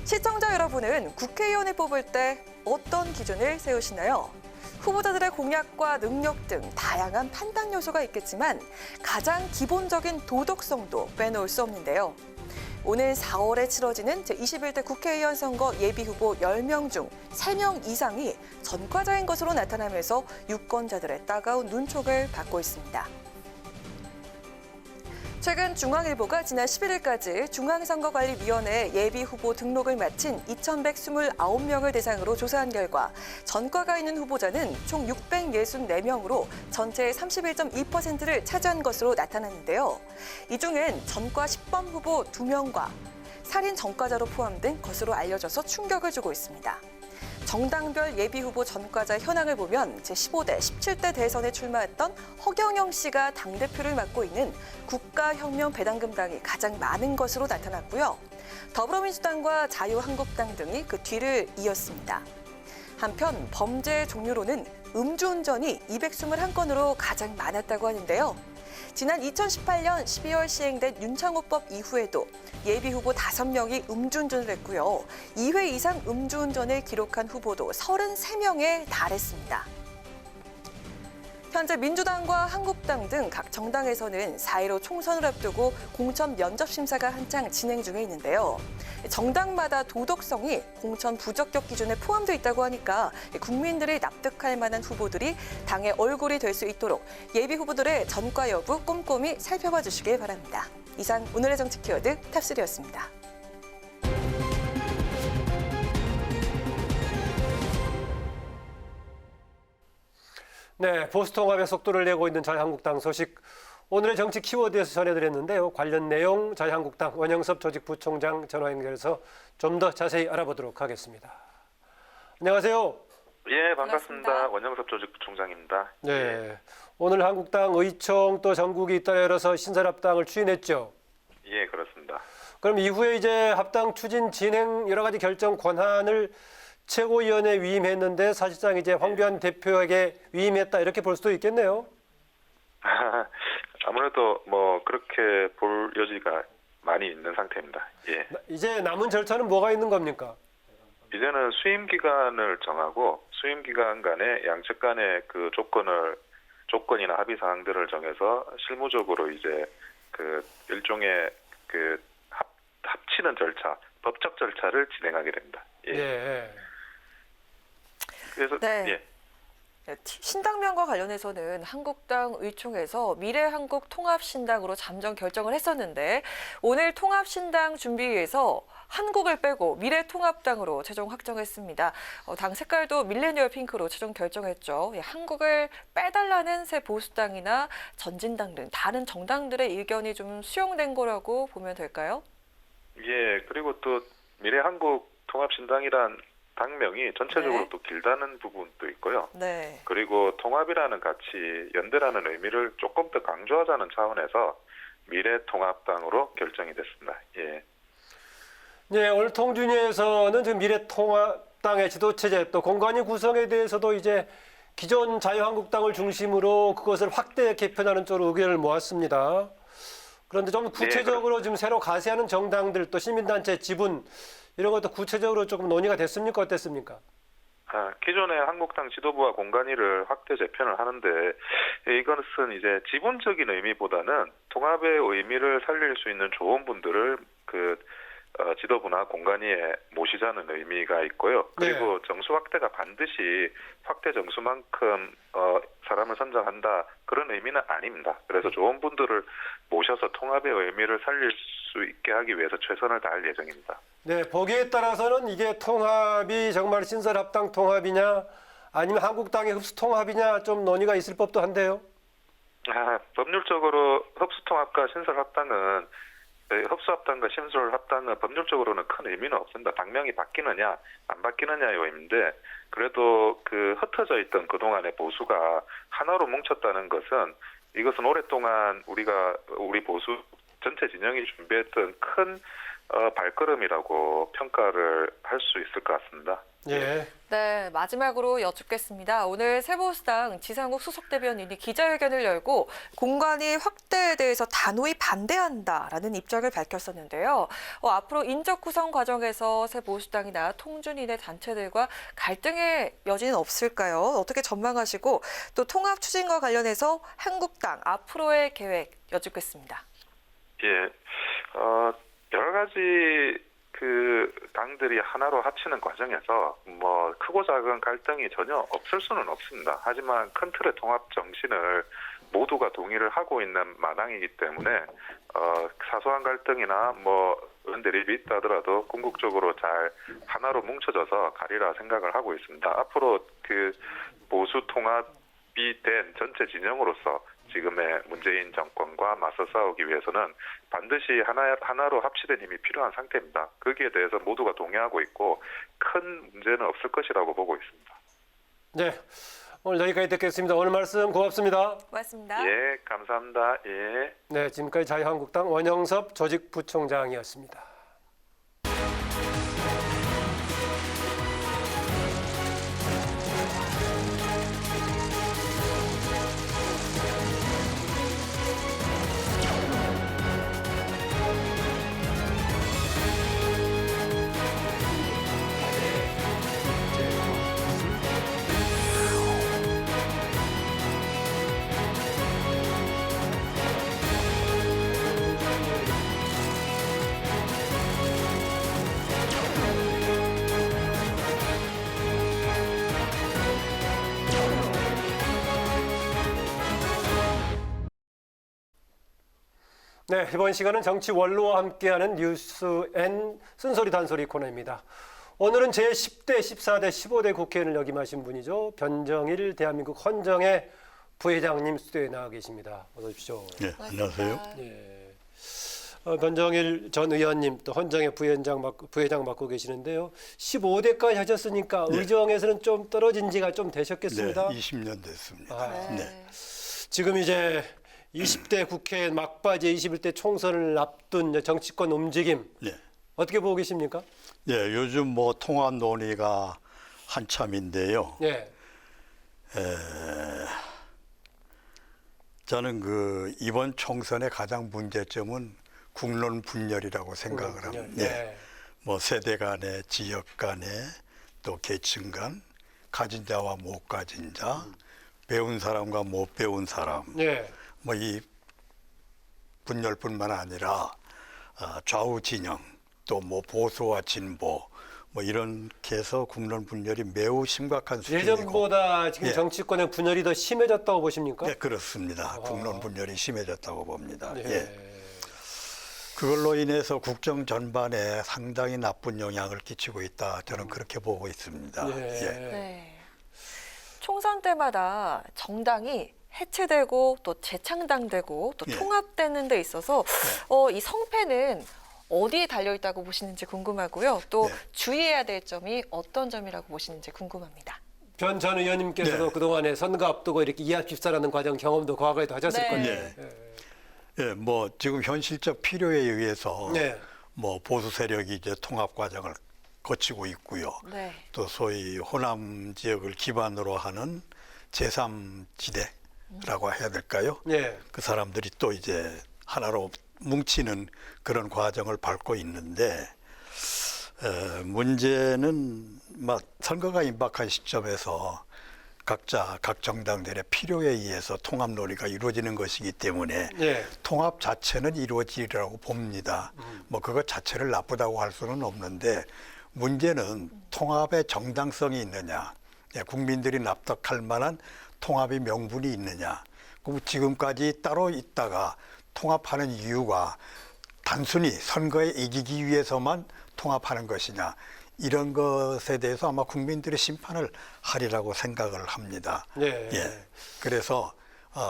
시청자 여러분은 국회의원을 뽑을 때 어떤 기준을 세우시나요? 후보자들의 공약과 능력 등 다양한 판단 요소가 있겠지만 가장 기본적인 도덕성도 빼놓을 수 없는데요. 오늘 4월에 치러지는 제21대 국회의원 선거 예비후보 10명 중 3명 이상이 전과자인 것으로 나타나면서 유권자들의 따가운 눈촉을 받고 있습니다. 최근 중앙일보가 지난 11일까지 중앙선거관리위원회 예비후보 등록을 마친 2,129명을 대상으로 조사한 결과 전과가 있는 후보자는 총 664명으로 전체의 31.2%를 차지한 것으로 나타났는데요. 이 중엔 전과 10번 후보 2명과 살인 전과자로 포함된 것으로 알려져서 충격을 주고 있습니다. 정당별 예비후보 전과자 현황을 보면 제15대, 17대 대선에 출마했던 허경영 씨가 당대표를 맡고 있는 국가혁명배당금당이 가장 많은 것으로 나타났고요. 더불어민주당과 자유한국당 등이 그 뒤를 이었습니다. 한편 범죄 종류로는 음주운전이 221건으로 가장 많았다고 하는데요. 지난 2018년 12월 시행된 윤창호법 이후에도 예비후보 5명이 음주운전을 했고요. 2회 이상 음주운전을 기록한 후보도 33명에 달했습니다. 현재 민주당과 한국당 등 각 정당에서는 4.15 총선을 앞두고 공천 면접 심사가 한창 진행 중에 있는데요. 정당마다 도덕성이 공천 부적격 기준에 포함되어 있다고 하니까 국민들이 납득할 만한 후보들이 당의 얼굴이 될 수 있도록 예비 후보들의 전과 여부 꼼꼼히 살펴봐 주시길 바랍니다. 이상 오늘의 정치 키워드 탑3였습니다. 네, 보수통합의 속도를 내고 있는 자유한국당 소식. 오늘의 정치 키워드에서 전해드렸는데요. 관련 내용 자유한국당 원영섭 조직부총장 전화 연결해서 좀 더 자세히 알아보도록 하겠습니다. 안녕하세요. 예, 반갑습니다. 원영섭 조직부총장입니다. 네, 오늘 한국당 의총 또 전국이 잇따라 열어서 신설합당을 추진했죠. 예, 그렇습니다. 그럼 이후에 이제 합당 추진 진행 여러 가지 결정 권한을 최고위원회에 위임했는데 사실상 이제 황교안 대표에게 위임했다 이렇게 볼 수도 있겠네요. 아무래도 뭐 그렇게 볼 여지가 많이 있는 상태입니다. 예. 이제 남은 절차는 뭐가 있는 겁니까? 이제는 수임 기간을 정하고 수임 기간 간에 양측 간의 그 조건이나 합의 사항들을 정해서 실무적으로 이제 그 일종의 그 합치는 절차, 법적 절차를 진행하게 됩니다. 예. 예. 그래서 네. 예. 신당명과 관련해서는 한국당 의총에서 미래한국통합신당으로 잠정 결정을 했었는데 오늘 통합신당 준비위에서 한국을 빼고 미래통합당으로 최종 확정했습니다. 당 색깔도 밀레니얼 핑크로 최종 결정했죠. 한국을 빼달라는 새 보수당이나 전진당 등 다른 정당들의 의견이 좀 수용된 거라고 보면 될까요? 예, 그리고 또 미래한국통합신당이란 당명이 전체적으로 네. 또 길다는 부분도 있고요. 네. 그리고 통합이라는 가치, 연대라는 의미를 조금 더 강조하자는 차원에서 미래통합당으로 결정이 됐습니다. 예. 네, 오늘 통준위에서는 지금 미래통합당의 지도체제 또 공관위 구성에 대해서도 이제 기존 자유한국당을 중심으로 그것을 확대 개편하는 쪽으로 의견을 모았습니다. 그런데 좀 구체적으로 지금 새로 가세하는 정당들 또 시민단체 지분 이런 것도 구체적으로 조금 논의가 됐습니까? 어땠습니까? 기존의 한국당 지도부와 공관위를 확대 재편을 하는데 이것은 이제 지분적인 의미보다는 통합의 의미를 살릴 수 있는 좋은 분들을 지도부나 공관위에 모시자는 의미가 있고요. 그리고 정수 확대가 반드시 확대 정수만큼 사람을 선정한다 그런 의미는 아닙니다. 그래서 좋은 분들을 모셔서 통합의 의미를 살릴 수 있게 하기 위해서 최선을 다할 예정입니다. 네, 보기에 따라서는 이게 통합이 정말 신설합당 통합이냐 아니면 한국당의 흡수통합이냐 좀 논의가 있을 법도 한데요. 법률적으로 흡수통합과 신설합당은 흡수합당과 신설합당은 법률적으로는 큰 의미는 없습니다. 당명이 바뀌느냐 안 바뀌느냐의 의미인데 그래도 흩어져 있던 그동안의 보수가 하나로 뭉쳤다는 것은 이것은 오랫동안 우리 보수 전체 진영이 준비했던 큰 발걸음이라고 평가를 할 수 있을 것 같습니다. 예. 네, 마지막으로 여쭙겠습니다. 오늘 새보수당 지상욱 수석대변인이 기자회견을 열고 공관위 확대에 대해서 단호히 반대한다라는 입장을 밝혔었는데요. 앞으로 인적 구성 과정에서 새보수당이나 통준인의 단체들과 갈등의 여지는 없을까요? 어떻게 전망하시고 또 통합 추진과 관련해서 한국당 앞으로의 계획 여쭙겠습니다. 예, 여러 가지 당들이 하나로 합치는 과정에서 크고 작은 갈등이 전혀 없을 수는 없습니다. 하지만 큰 틀의 통합 정신을 모두가 동의를 하고 있는 마당이기 때문에 사소한 갈등이나 대립이 있다 하더라도 궁극적으로 잘 하나로 뭉쳐져서 가리라 생각을 하고 있습니다. 앞으로 보수 통합이 된 전체 진영으로서 지금의 문재인 정권과 맞서 싸우기 위해서는 반드시 하나로 합치된 힘이 필요한 상태입니다. 거기에 대해서 모두가 동의하고 있고 큰 문제는 없을 것이라고 보고 있습니다. 네, 오늘 여기까지 듣겠습니다. 오늘 말씀 고맙습니다. 고맙습니다. 예, 감사합니다. 예. 네, 지금까지 자유한국당 원영섭 조직부총장이었습니다. 네, 이번 시간은 정치 원로와 함께하는 뉴스 N 쓴소리 단소리 코너입니다. 오늘은 제10대, 14대, 15대 국회의원을 역임하신 분이죠. 변정일 대한민국 헌정의 부회장님 스튜디오에 나와 계십니다. 어서 오십시오. 네, 안녕하세요. 네. 변정일 전 의원님 또 헌정의 부회장 맡고 계시는데요. 15대까지 하셨으니까 네. 의정에서는 좀 떨어진 지가 좀 되셨겠습니다. 네, 20년 됐습니다. 네. 지금 이제 20대 국회 막바지에 21대 총선을 앞둔 정치권 움직임 어떻게 보고 계십니까? 네, 요즘 통합 논의가 한참인데요. 네. 저는 이번 총선의 가장 문제점은 국론 분열이라고 생각을 합니다. 네. 세대 간에, 지역 간에, 또 계층 간, 가진 자와 못 가진 자, 배운 사람과 못 배운 사람. 네. 이 분열뿐만 아니라 좌우 진영 또 보수와 진보 이렇게 해서 국론 분열이 매우 심각한 수준이고 예전보다 지금 정치권의 분열이 더 심해졌다고 보십니까? 네, 그렇습니다. 국론 분열이 심해졌다고 봅니다. 그걸로 인해서 국정 전반에 상당히 나쁜 영향을 끼치고 있다. 저는 그렇게 보고 있습니다. 네. 총선 때마다 정당이 해체되고 또 재창당되고 또 통합되는 데 있어서 이 성패는 어디에 달려있다고 보시는지 궁금하고요. 또 주의해야 될 점이 어떤 점이라고 보시는지 궁금합니다. 변 전 의원님께서도 그동안에 선거 앞두고 이렇게 이합집산하는 과정 경험도 과거에도 하셨을 거예요. 지금 현실적 필요에 의해서 보수 세력이 이제 통합 과정을 거치고 있고요. 또 소위 호남 지역을 기반으로 하는 제3지대라고 해야 될까요? 그 사람들이 또 이제 하나로 뭉치는 그런 과정을 밟고 있는데 문제는 막 선거가 임박한 시점에서 각자 각 정당들의 필요에 의해서 통합 논의가 이루어지는 것이기 때문에 예. 통합 자체는 이루어지리라고 봅니다. 뭐 그것 자체를 나쁘다고 할 수는 없는데 문제는 통합의 정당성이 있느냐, 국민들이 납득할 만한 통합의 명분이 있느냐. 그럼 지금까지 따로 있다가 통합하는 이유가 단순히 선거에 이기기 위해서만 통합하는 것이냐. 이런 것에 대해서 아마 국민들이 심판을 하리라고 생각을 합니다. 예. 그래서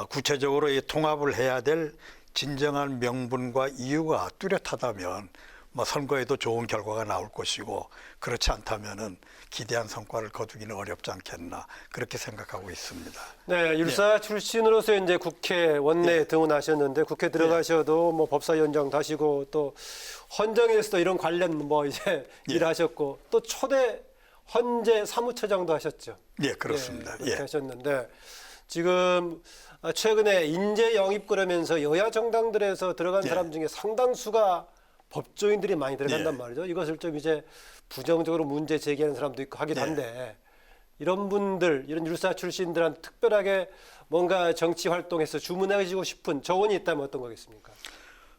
구체적으로 이 통합을 해야 될 진정한 명분과 이유가 뚜렷하다면 뭐 선거에도 좋은 결과가 나올 것이고 그렇지 않다면은 기대한 성과를 거두기는 어렵지 않겠나 그렇게 생각하고 있습니다. 네, 율사 출신으로서 이제 국회 원내 등원하셨는데 국회 들어가셔도 뭐 법사위원장 다시고 또 헌정에서도 이런 관련 뭐 이제 일하셨고 또 초대 헌재 사무처장도 하셨죠. 예, 그렇습니다. 그렇게 하셨는데 지금 최근에 인재 영입 그러면서 여야 정당들에서 들어간 사람 중에 상당수가 법조인들이 많이 들어간단 말이죠. 이것을 좀 이제 부정적으로 문제 제기하는 사람도 있고 하긴 한데 이런 분들, 이런 율사 출신들한테 특별하게 뭔가 정치 활동에서 주문해주고 싶은 조언이 있다면 어떤 거겠습니까?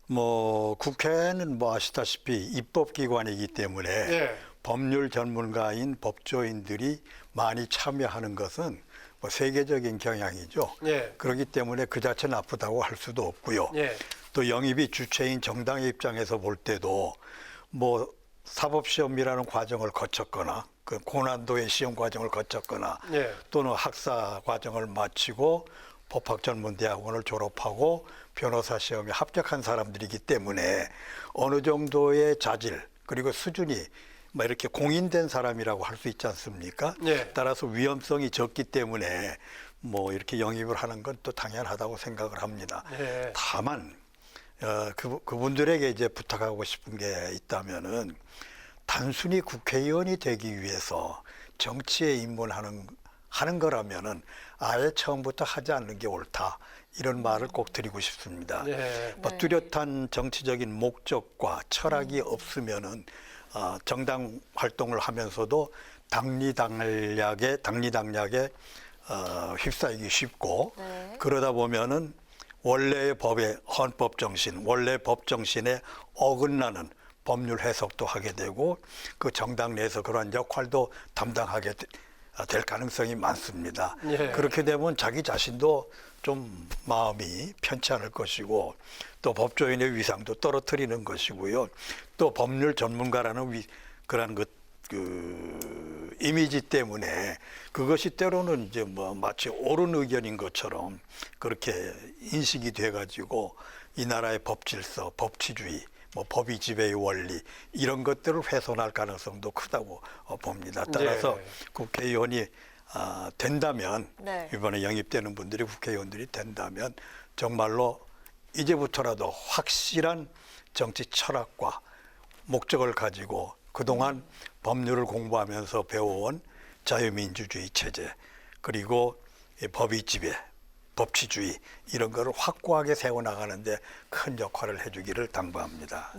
뭐 국회는 뭐 아시다시피 입법기관이기 때문에 법률 전문가인 법조인들이 많이 참여하는 것은 뭐 세계적인 경향이죠. 그렇기 때문에 그 자체 나쁘다고 할 수도 없고요. 또 영입이 주체인 정당의 입장에서 볼 때도 뭐 사법시험이라는 과정을 거쳤거나 그 고난도의 시험 과정을 거쳤거나 또는 학사 과정을 마치고 법학전문대학원을 졸업하고 변호사 시험에 합격한 사람들이기 때문에 어느 정도의 자질 그리고 수준이 뭐 이렇게 공인된 사람이라고 할 수 있지 않습니까? 따라서 위험성이 적기 때문에 뭐 이렇게 영입을 하는 건 또 당연하다고 생각을 합니다. 다만 그분들에게 이제 부탁하고 싶은 게 있다면은 단순히 국회의원이 되기 위해서 정치에 입문하는 거라면은 아예 처음부터 하지 않는 게 옳다. 이런 말을 꼭 드리고 싶습니다. 뭐 뚜렷한 정치적인 목적과 철학이 없으면은 정당 활동을 하면서도 당리당략에 휩싸이기 쉽고 그러다 보면은 원래의 법의 헌법 정신, 원래 법 정신에 어긋나는 법률 해석도 하게 되고 그 정당 내에서 그러한 역할도 담당하게 될 가능성이 많습니다. 그렇게 되면 자기 자신도 좀 마음이 편치 않을 것이고 또 법조인의 위상도 떨어뜨리는 것이고요. 또 법률 전문가라는 그런 그 이미지 때문에 그것이 때로는 이제 뭐 마치 옳은 의견인 것처럼 그렇게 인식이 돼가지고 이 나라의 법질서, 법치주의, 뭐 법이 지배의 원리 이런 것들을 훼손할 가능성도 크다고 봅니다. 따라서 국회의원이 된다면 이번에 영입되는 분들이 국회의원들이 된다면 정말로 이제부터라도 확실한 정치 철학과 목적을 가지고 그동안 법률을 공부하면서 배워온 자유민주주의 체제 그리고 법의 지배, 법치주의 이런 거를 확고하게 세워나가는데 큰 역할을 해주기를 당부합니다.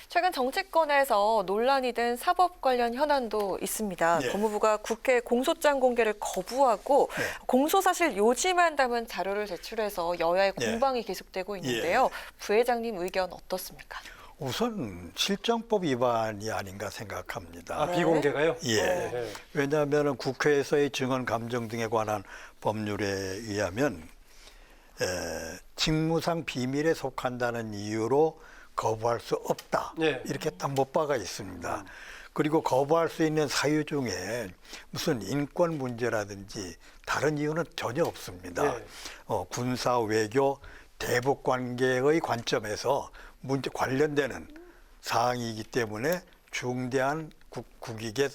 최근 정치권에서 논란이 된 사법 관련 현안도 있습니다. 법무부가 국회 공소장 공개를 거부하고 공소사실 요지만 담은 자료를 제출해서 여야의 공방이 계속되고 있는데요. 부회장님 의견 어떻습니까? 우선 실정법 위반이 아닌가 생각합니다. 비공개가요? 왜냐하면 국회에서의 증언 감정 등에 관한 법률에 의하면 직무상 비밀에 속한다는 이유로 거부할 수 없다. 이렇게 딱 못 박아 있습니다. 그리고 거부할 수 있는 사유 중에 무슨 인권 문제라든지 다른 이유는 전혀 없습니다. 군사, 외교, 대북 관계의 관점에서 문제 관련되는 사항이기 때문에 중대한 국익에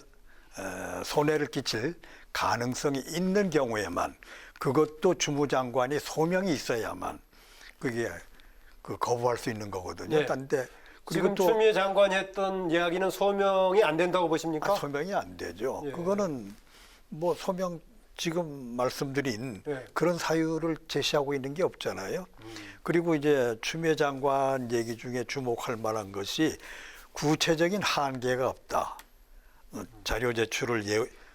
손해를 끼칠 가능성이 있는 경우에만 그것도 주무장관이 소명이 있어야만 그게 거부할 수 있는 거거든요. 그런데 지금 추미애 장관이 했던 이야기는 소명이 안 된다고 보십니까? 소명이 안 되죠. 그거는 뭐 소명 지금 말씀드린 그런 사유를 제시하고 있는 게 없잖아요. 그리고 이제 추미애 장관 얘기 중에 주목할 만한 것이 구체적인 한계가 없다. 자료 제출을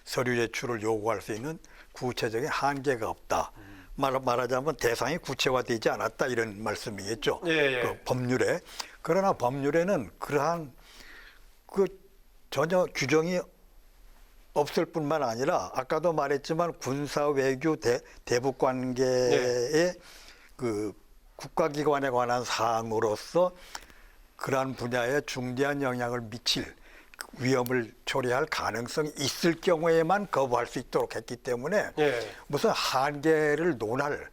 서류 제출을 요구할 수 있는 구체적인 한계가 없다. 말하자면 대상이 구체화되지 않았다 이런 말씀이겠죠. 그 법률에. 그러나 법률에는 그러한 그 전혀 규정이 없을 뿐만 아니라 아까도 말했지만 군사 외교 대북 관계의 그 국가기관에 관한 사항으로서 그러한 분야에 중대한 영향을 미칠 위험을 초래할 가능성이 있을 경우에만 거부할 수 있도록 했기 때문에 무슨 한계를 논할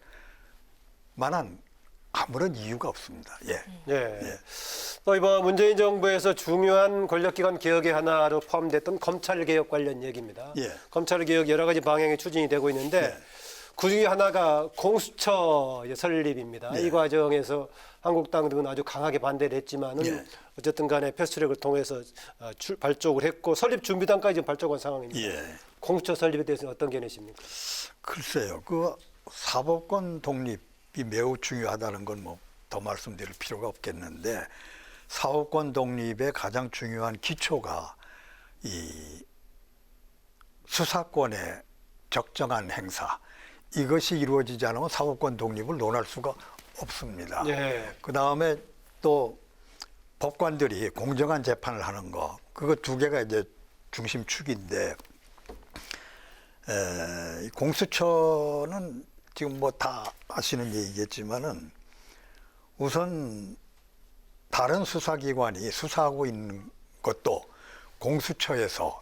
만한 아무런 이유가 없습니다. 또 이번 문재인 정부에서 중요한 권력기관 개혁의 하나로 포함됐던 검찰개혁 관련 얘기입니다. 검찰개혁 여러 가지 방향이 추진이 되고 있는데 그중에 하나가 공수처 설립입니다. 이 과정에서 한국당 등은 아주 강하게 반대를 했지만은 어쨌든 간에 패스트트랙을 통해서 발족을 했고 설립 준비단까지 지금 발족한 상황입니다. 공수처 설립에 대해서는 어떤 견해십니까? 글쎄요. 그 사법권 독립이 매우 중요하다는 건 뭐 더 말씀드릴 필요가 없겠는데 사법권 독립의 가장 중요한 기초가 이 수사권의 적정한 행사 이것이 이루어지지 않으면 사법권 독립을 논할 수가 없습니다. 그 다음에 또 법관들이 공정한 재판을 하는 거 그거 두 개가 이제 중심축인데 이 공수처는 지금 뭐 다 아시는 얘기겠지만은 우선 다른 수사기관이 수사하고 있는 것도 공수처에서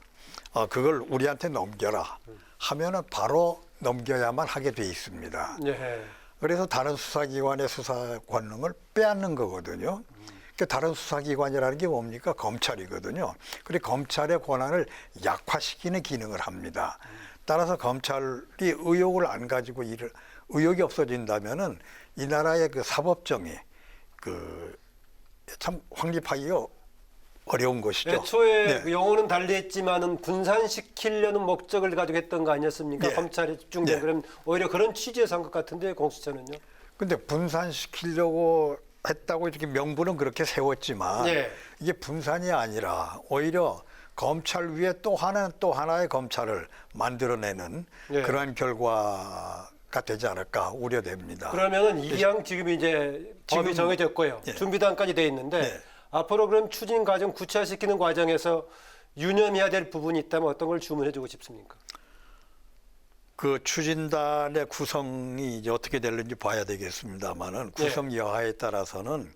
그걸 우리한테 넘겨라 하면은 바로 넘겨야만 하게 돼 있습니다. 그래서 다른 수사기관의 수사 권능을 빼앗는 거거든요. 그러니까 다른 수사기관이라는 게 뭡니까? 검찰이거든요. 그리고 검찰의 권한을 약화시키는 기능을 합니다. 따라서 검찰이 의혹을 안 가지고 의혹이 없어진다면은 이 나라의 그 사법정이 참 확립하기가 어려운 것이죠. 애초에 그 용어는 달리했지만은 분산시키려는 목적을 가지고 했던 거 아니었습니까? 검찰에 집중된 그럼 오히려 그런 취지에서 한 것 같은데 공수처는요? 근데 분산시키려고 했다고 이렇게 명분은 그렇게 세웠지만 이게 분산이 아니라 오히려 검찰 위에 또 하나의 검찰을 만들어내는 그러한 결과가 되지 않을까 우려됩니다. 그러면은 이양 지금 이제 법이 정해졌고요. 준비단까지 돼 있는데 앞으로 그럼 추진 과정 구체화시키는 과정에서 유념해야 될 부분이 있다면 어떤 걸 주문해주고 싶습니까? 그 추진단의 구성이 이제 어떻게 될는지 봐야 되겠습니다만은 구성 여하에 따라서는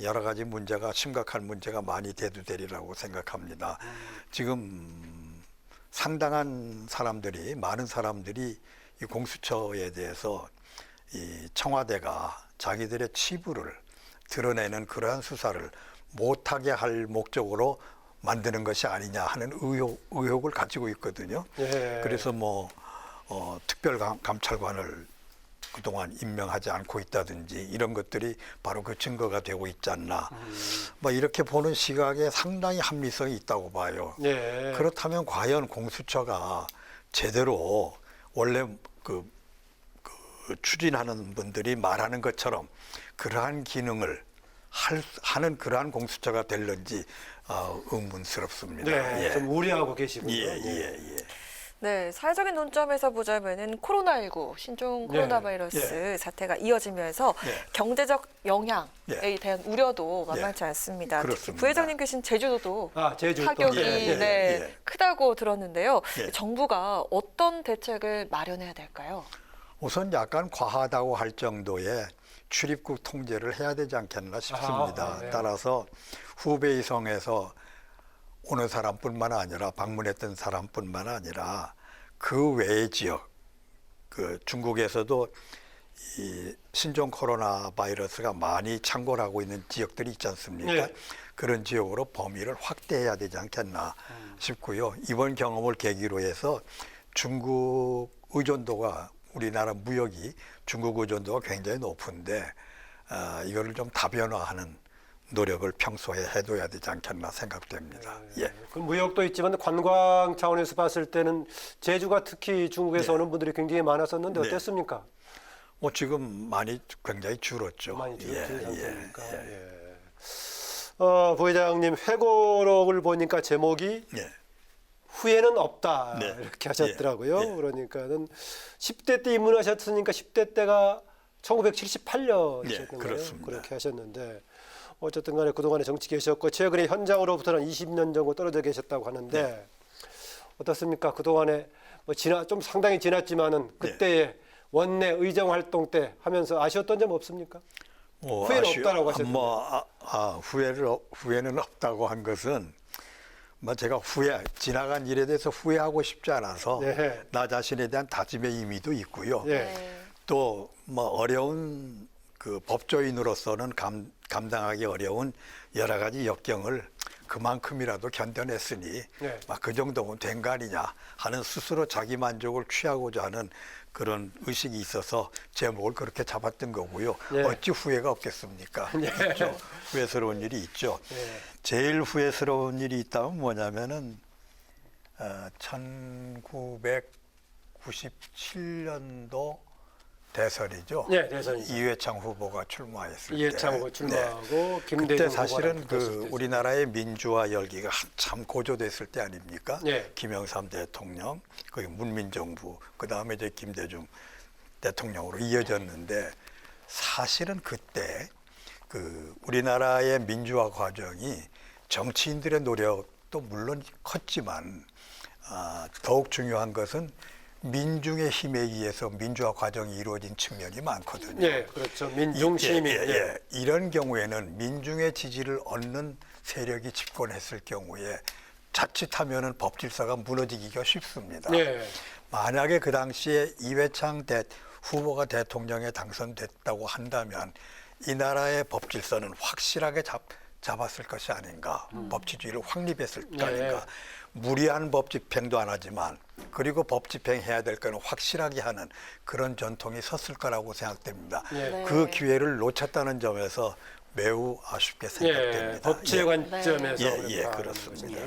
여러 가지 문제가 심각한 문제가 많이 대두되리라고 생각합니다. 지금 상당한 사람들이 많은 사람들이 이 공수처에 대해서 이 청와대가 자기들의 치부를 드러내는 그러한 수사를 못하게 할 목적으로 만드는 것이 아니냐 하는 의혹을 가지고 있거든요. 그래서 뭐 특별감찰관을 그동안 임명하지 않고 있다든지 이런 것들이 바로 그 증거가 되고 있지 않나. 뭐 이렇게 보는 시각에 상당히 합리성이 있다고 봐요. 그렇다면 과연 공수처가 제대로 원래 그 추진하는 분들이 말하는 것처럼 그러한 기능을 하는 그러한 공수처가 될는지 의문스럽습니다. 좀 우려하고 계시군요. 네, 사회적인 논점에서 보자면은 코로나19 신종 코로나 바이러스 사태가 이어지면서 경제적 영향에 대한 우려도 만만치 않습니다. 특히 부회장님 계신 제주도도 타격이 크다고 들었는데요. 정부가 어떤 대책을 마련해야 될까요? 우선 약간 과하다고 할 정도의 출입국 통제를 해야 되지 않겠나 싶습니다. 따라서 후베이성에서 오는 사람뿐만 아니라 방문했던 사람뿐만 아니라 그 외의 지역, 그 중국에서도 이 신종 코로나 바이러스가 많이 창궐하고 있는 지역들이 있지 않습니까? 그런 지역으로 범위를 확대해야 되지 않겠나 싶고요. 이번 경험을 계기로 해서 중국 의존도가 우리나라 무역이 중국 의존도가 굉장히 높은데 이거를 좀 다변화하는 노력을 평소에 해둬야 되지 않겠나 생각됩니다. 그 무역도 있지만 관광 차원에서 봤을 때는 제주가 특히 중국에서 오는 분들이 굉장히 많았었는데 어땠습니까? 지금 많이 굉장히 줄었죠. 많이 줄었죠. 부회장님 회고록을 보니까 제목이 예. 후회는 없다 네. 이렇게 하셨더라고요. 예. 예. 그러니까는 10대 때 입문하셨으니까 10대 때가 1978년이셨던 예, 거예요. 그렇습니다. 그렇게 하셨는데 어쨌든 간에 그동안에 정치 계셨고 최근에 현장으로부터는 20년 정도 떨어져 계셨다고 하는데 네. 어떻습니까? 그동안에 뭐 좀 상당히 지났지만은 그때의 원내 의정 활동 때 하면서 아쉬웠던 점 없습니까? 후회는 없다라고 하셨는데. 후회는 없다고 한 것은 뭐 제가 지나간 일에 대해서 후회하고 싶지 않아서 네. 나 자신에 대한 다짐의 의미도 있고요. 네. 또 뭐 어려운 그 법조인으로서는 감당하기 어려운 여러 가지 역경을 그만큼이라도 견뎌냈으니 네. 막 그 정도면 된 거 아니냐 하는 스스로 자기 만족을 취하고자 하는 그런 의식이 있어서 제목을 그렇게 잡았던 거고요. 네. 어찌 후회가 없겠습니까? 네. 있죠. 후회스러운 일이 있죠. 네. 제일 후회스러운 일이 있다면 뭐냐면은 1997년도 대선이죠. 네, 대선이죠. 이회창 후보가 출마했을 이회창 때. 후보 출마하고 김대중 그때 후보랑 사실은 붙었을 그 때. 우리나라의 민주화 열기가 한참 고조됐을 때 아닙니까? 네. 김영삼 대통령, 거기 문민정부, 그 다음에 이제 김대중 대통령으로 이어졌는데 사실은 그때 그 우리나라의 민주화 과정이 정치인들의 노력도 물론 컸지만 더욱 중요한 것은 민중의 힘에 의해서 민주화 과정이 이루어진 측면이 많거든요. 네, 그렇죠. 민중 시민. 예. 이런 경우에는 민중의 지지를 얻는 세력이 집권했을 경우에 자칫하면은 법 질서가 무너지기가 쉽습니다. 네. 만약에 그 당시에 이회창 후보가 대통령에 당선됐다고 한다면 이 나라의 법 질서는 확실하게 잡았을 것이 아닌가, 법치주의를 확립했을 거 아닌가. 무리한 법 집행도 안 하지만 그리고 법 집행해야 될 거는 확실하게 하는 그런 전통이 섰을 거라고 생각됩니다. 네. 그 기회를 놓쳤다는 점에서 매우 아쉽게 생각됩니다. 법치의 관점에서 그렇습니다.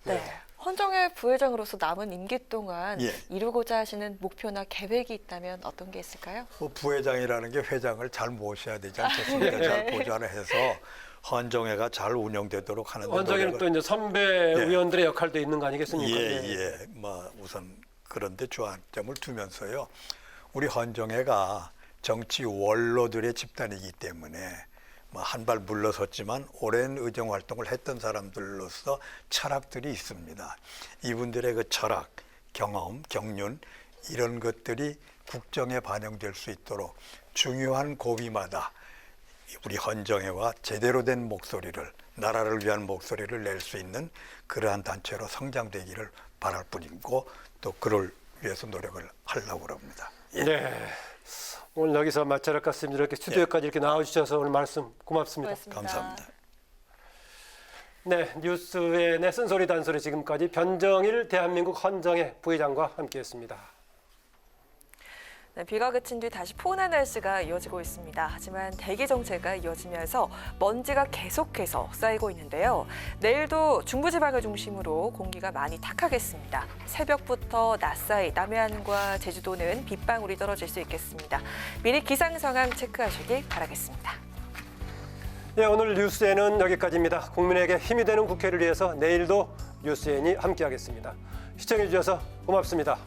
네. 헌정의 부회장으로서 남은 임기 동안 이루고자 하시는 목표나 계획이 있다면 어떤 게 있을까요? 부회장이라는 게 회장을 잘 모셔야 되지 않겠습니까? 잘 보좌를 해서 헌정회가 잘 운영되도록 하는 헌정회는 또 이제 선배 의원들의 역할도 있는 거 아니겠습니까? 뭐 우선 그런데 주안점을 두면서요. 우리 헌정회가 정치 원로들의 집단이기 때문에 뭐 한 발 물러섰지만 오랜 의정 활동을 했던 사람들로서 철학들이 있습니다. 이분들의 그 철학, 경험, 경륜 이런 것들이 국정에 반영될 수 있도록 중요한 고비마다 우리 헌정회와 제대로 된 목소리를, 나라를 위한 목소리를 낼 수 있는 그러한 단체로 성장되기를 바랄 뿐이고 또 그를 위해서 노력을 하려고 합니다. 네. 오늘 여기서 마칠 것 같습니다. 이렇게 스튜디오까지 이렇게 나와주셔서 오늘 말씀 고맙습니다. 감사합니다. 네, 뉴스의 내 쓴소리 단소리 지금까지 변정일 대한민국 헌정회 부회장과 함께했습니다. 네, 비가 그친 뒤 다시 포근한 날씨가 이어지고 있습니다. 하지만 대기 정체가 이어지면서 먼지가 계속해서 쌓이고 있는데요. 내일도 중부지방을 중심으로 공기가 많이 탁하겠습니다. 새벽부터 낮 사이 남해안과 제주도는 빗방울이 떨어질 수 있겠습니다. 미리 기상 상황 체크하시길 바라겠습니다. 네, 오늘 뉴스에는 여기까지입니다. 국민에게 힘이 되는 국회를 위해서 내일도 뉴스엔이 함께하겠습니다. 시청해 주셔서 고맙습니다.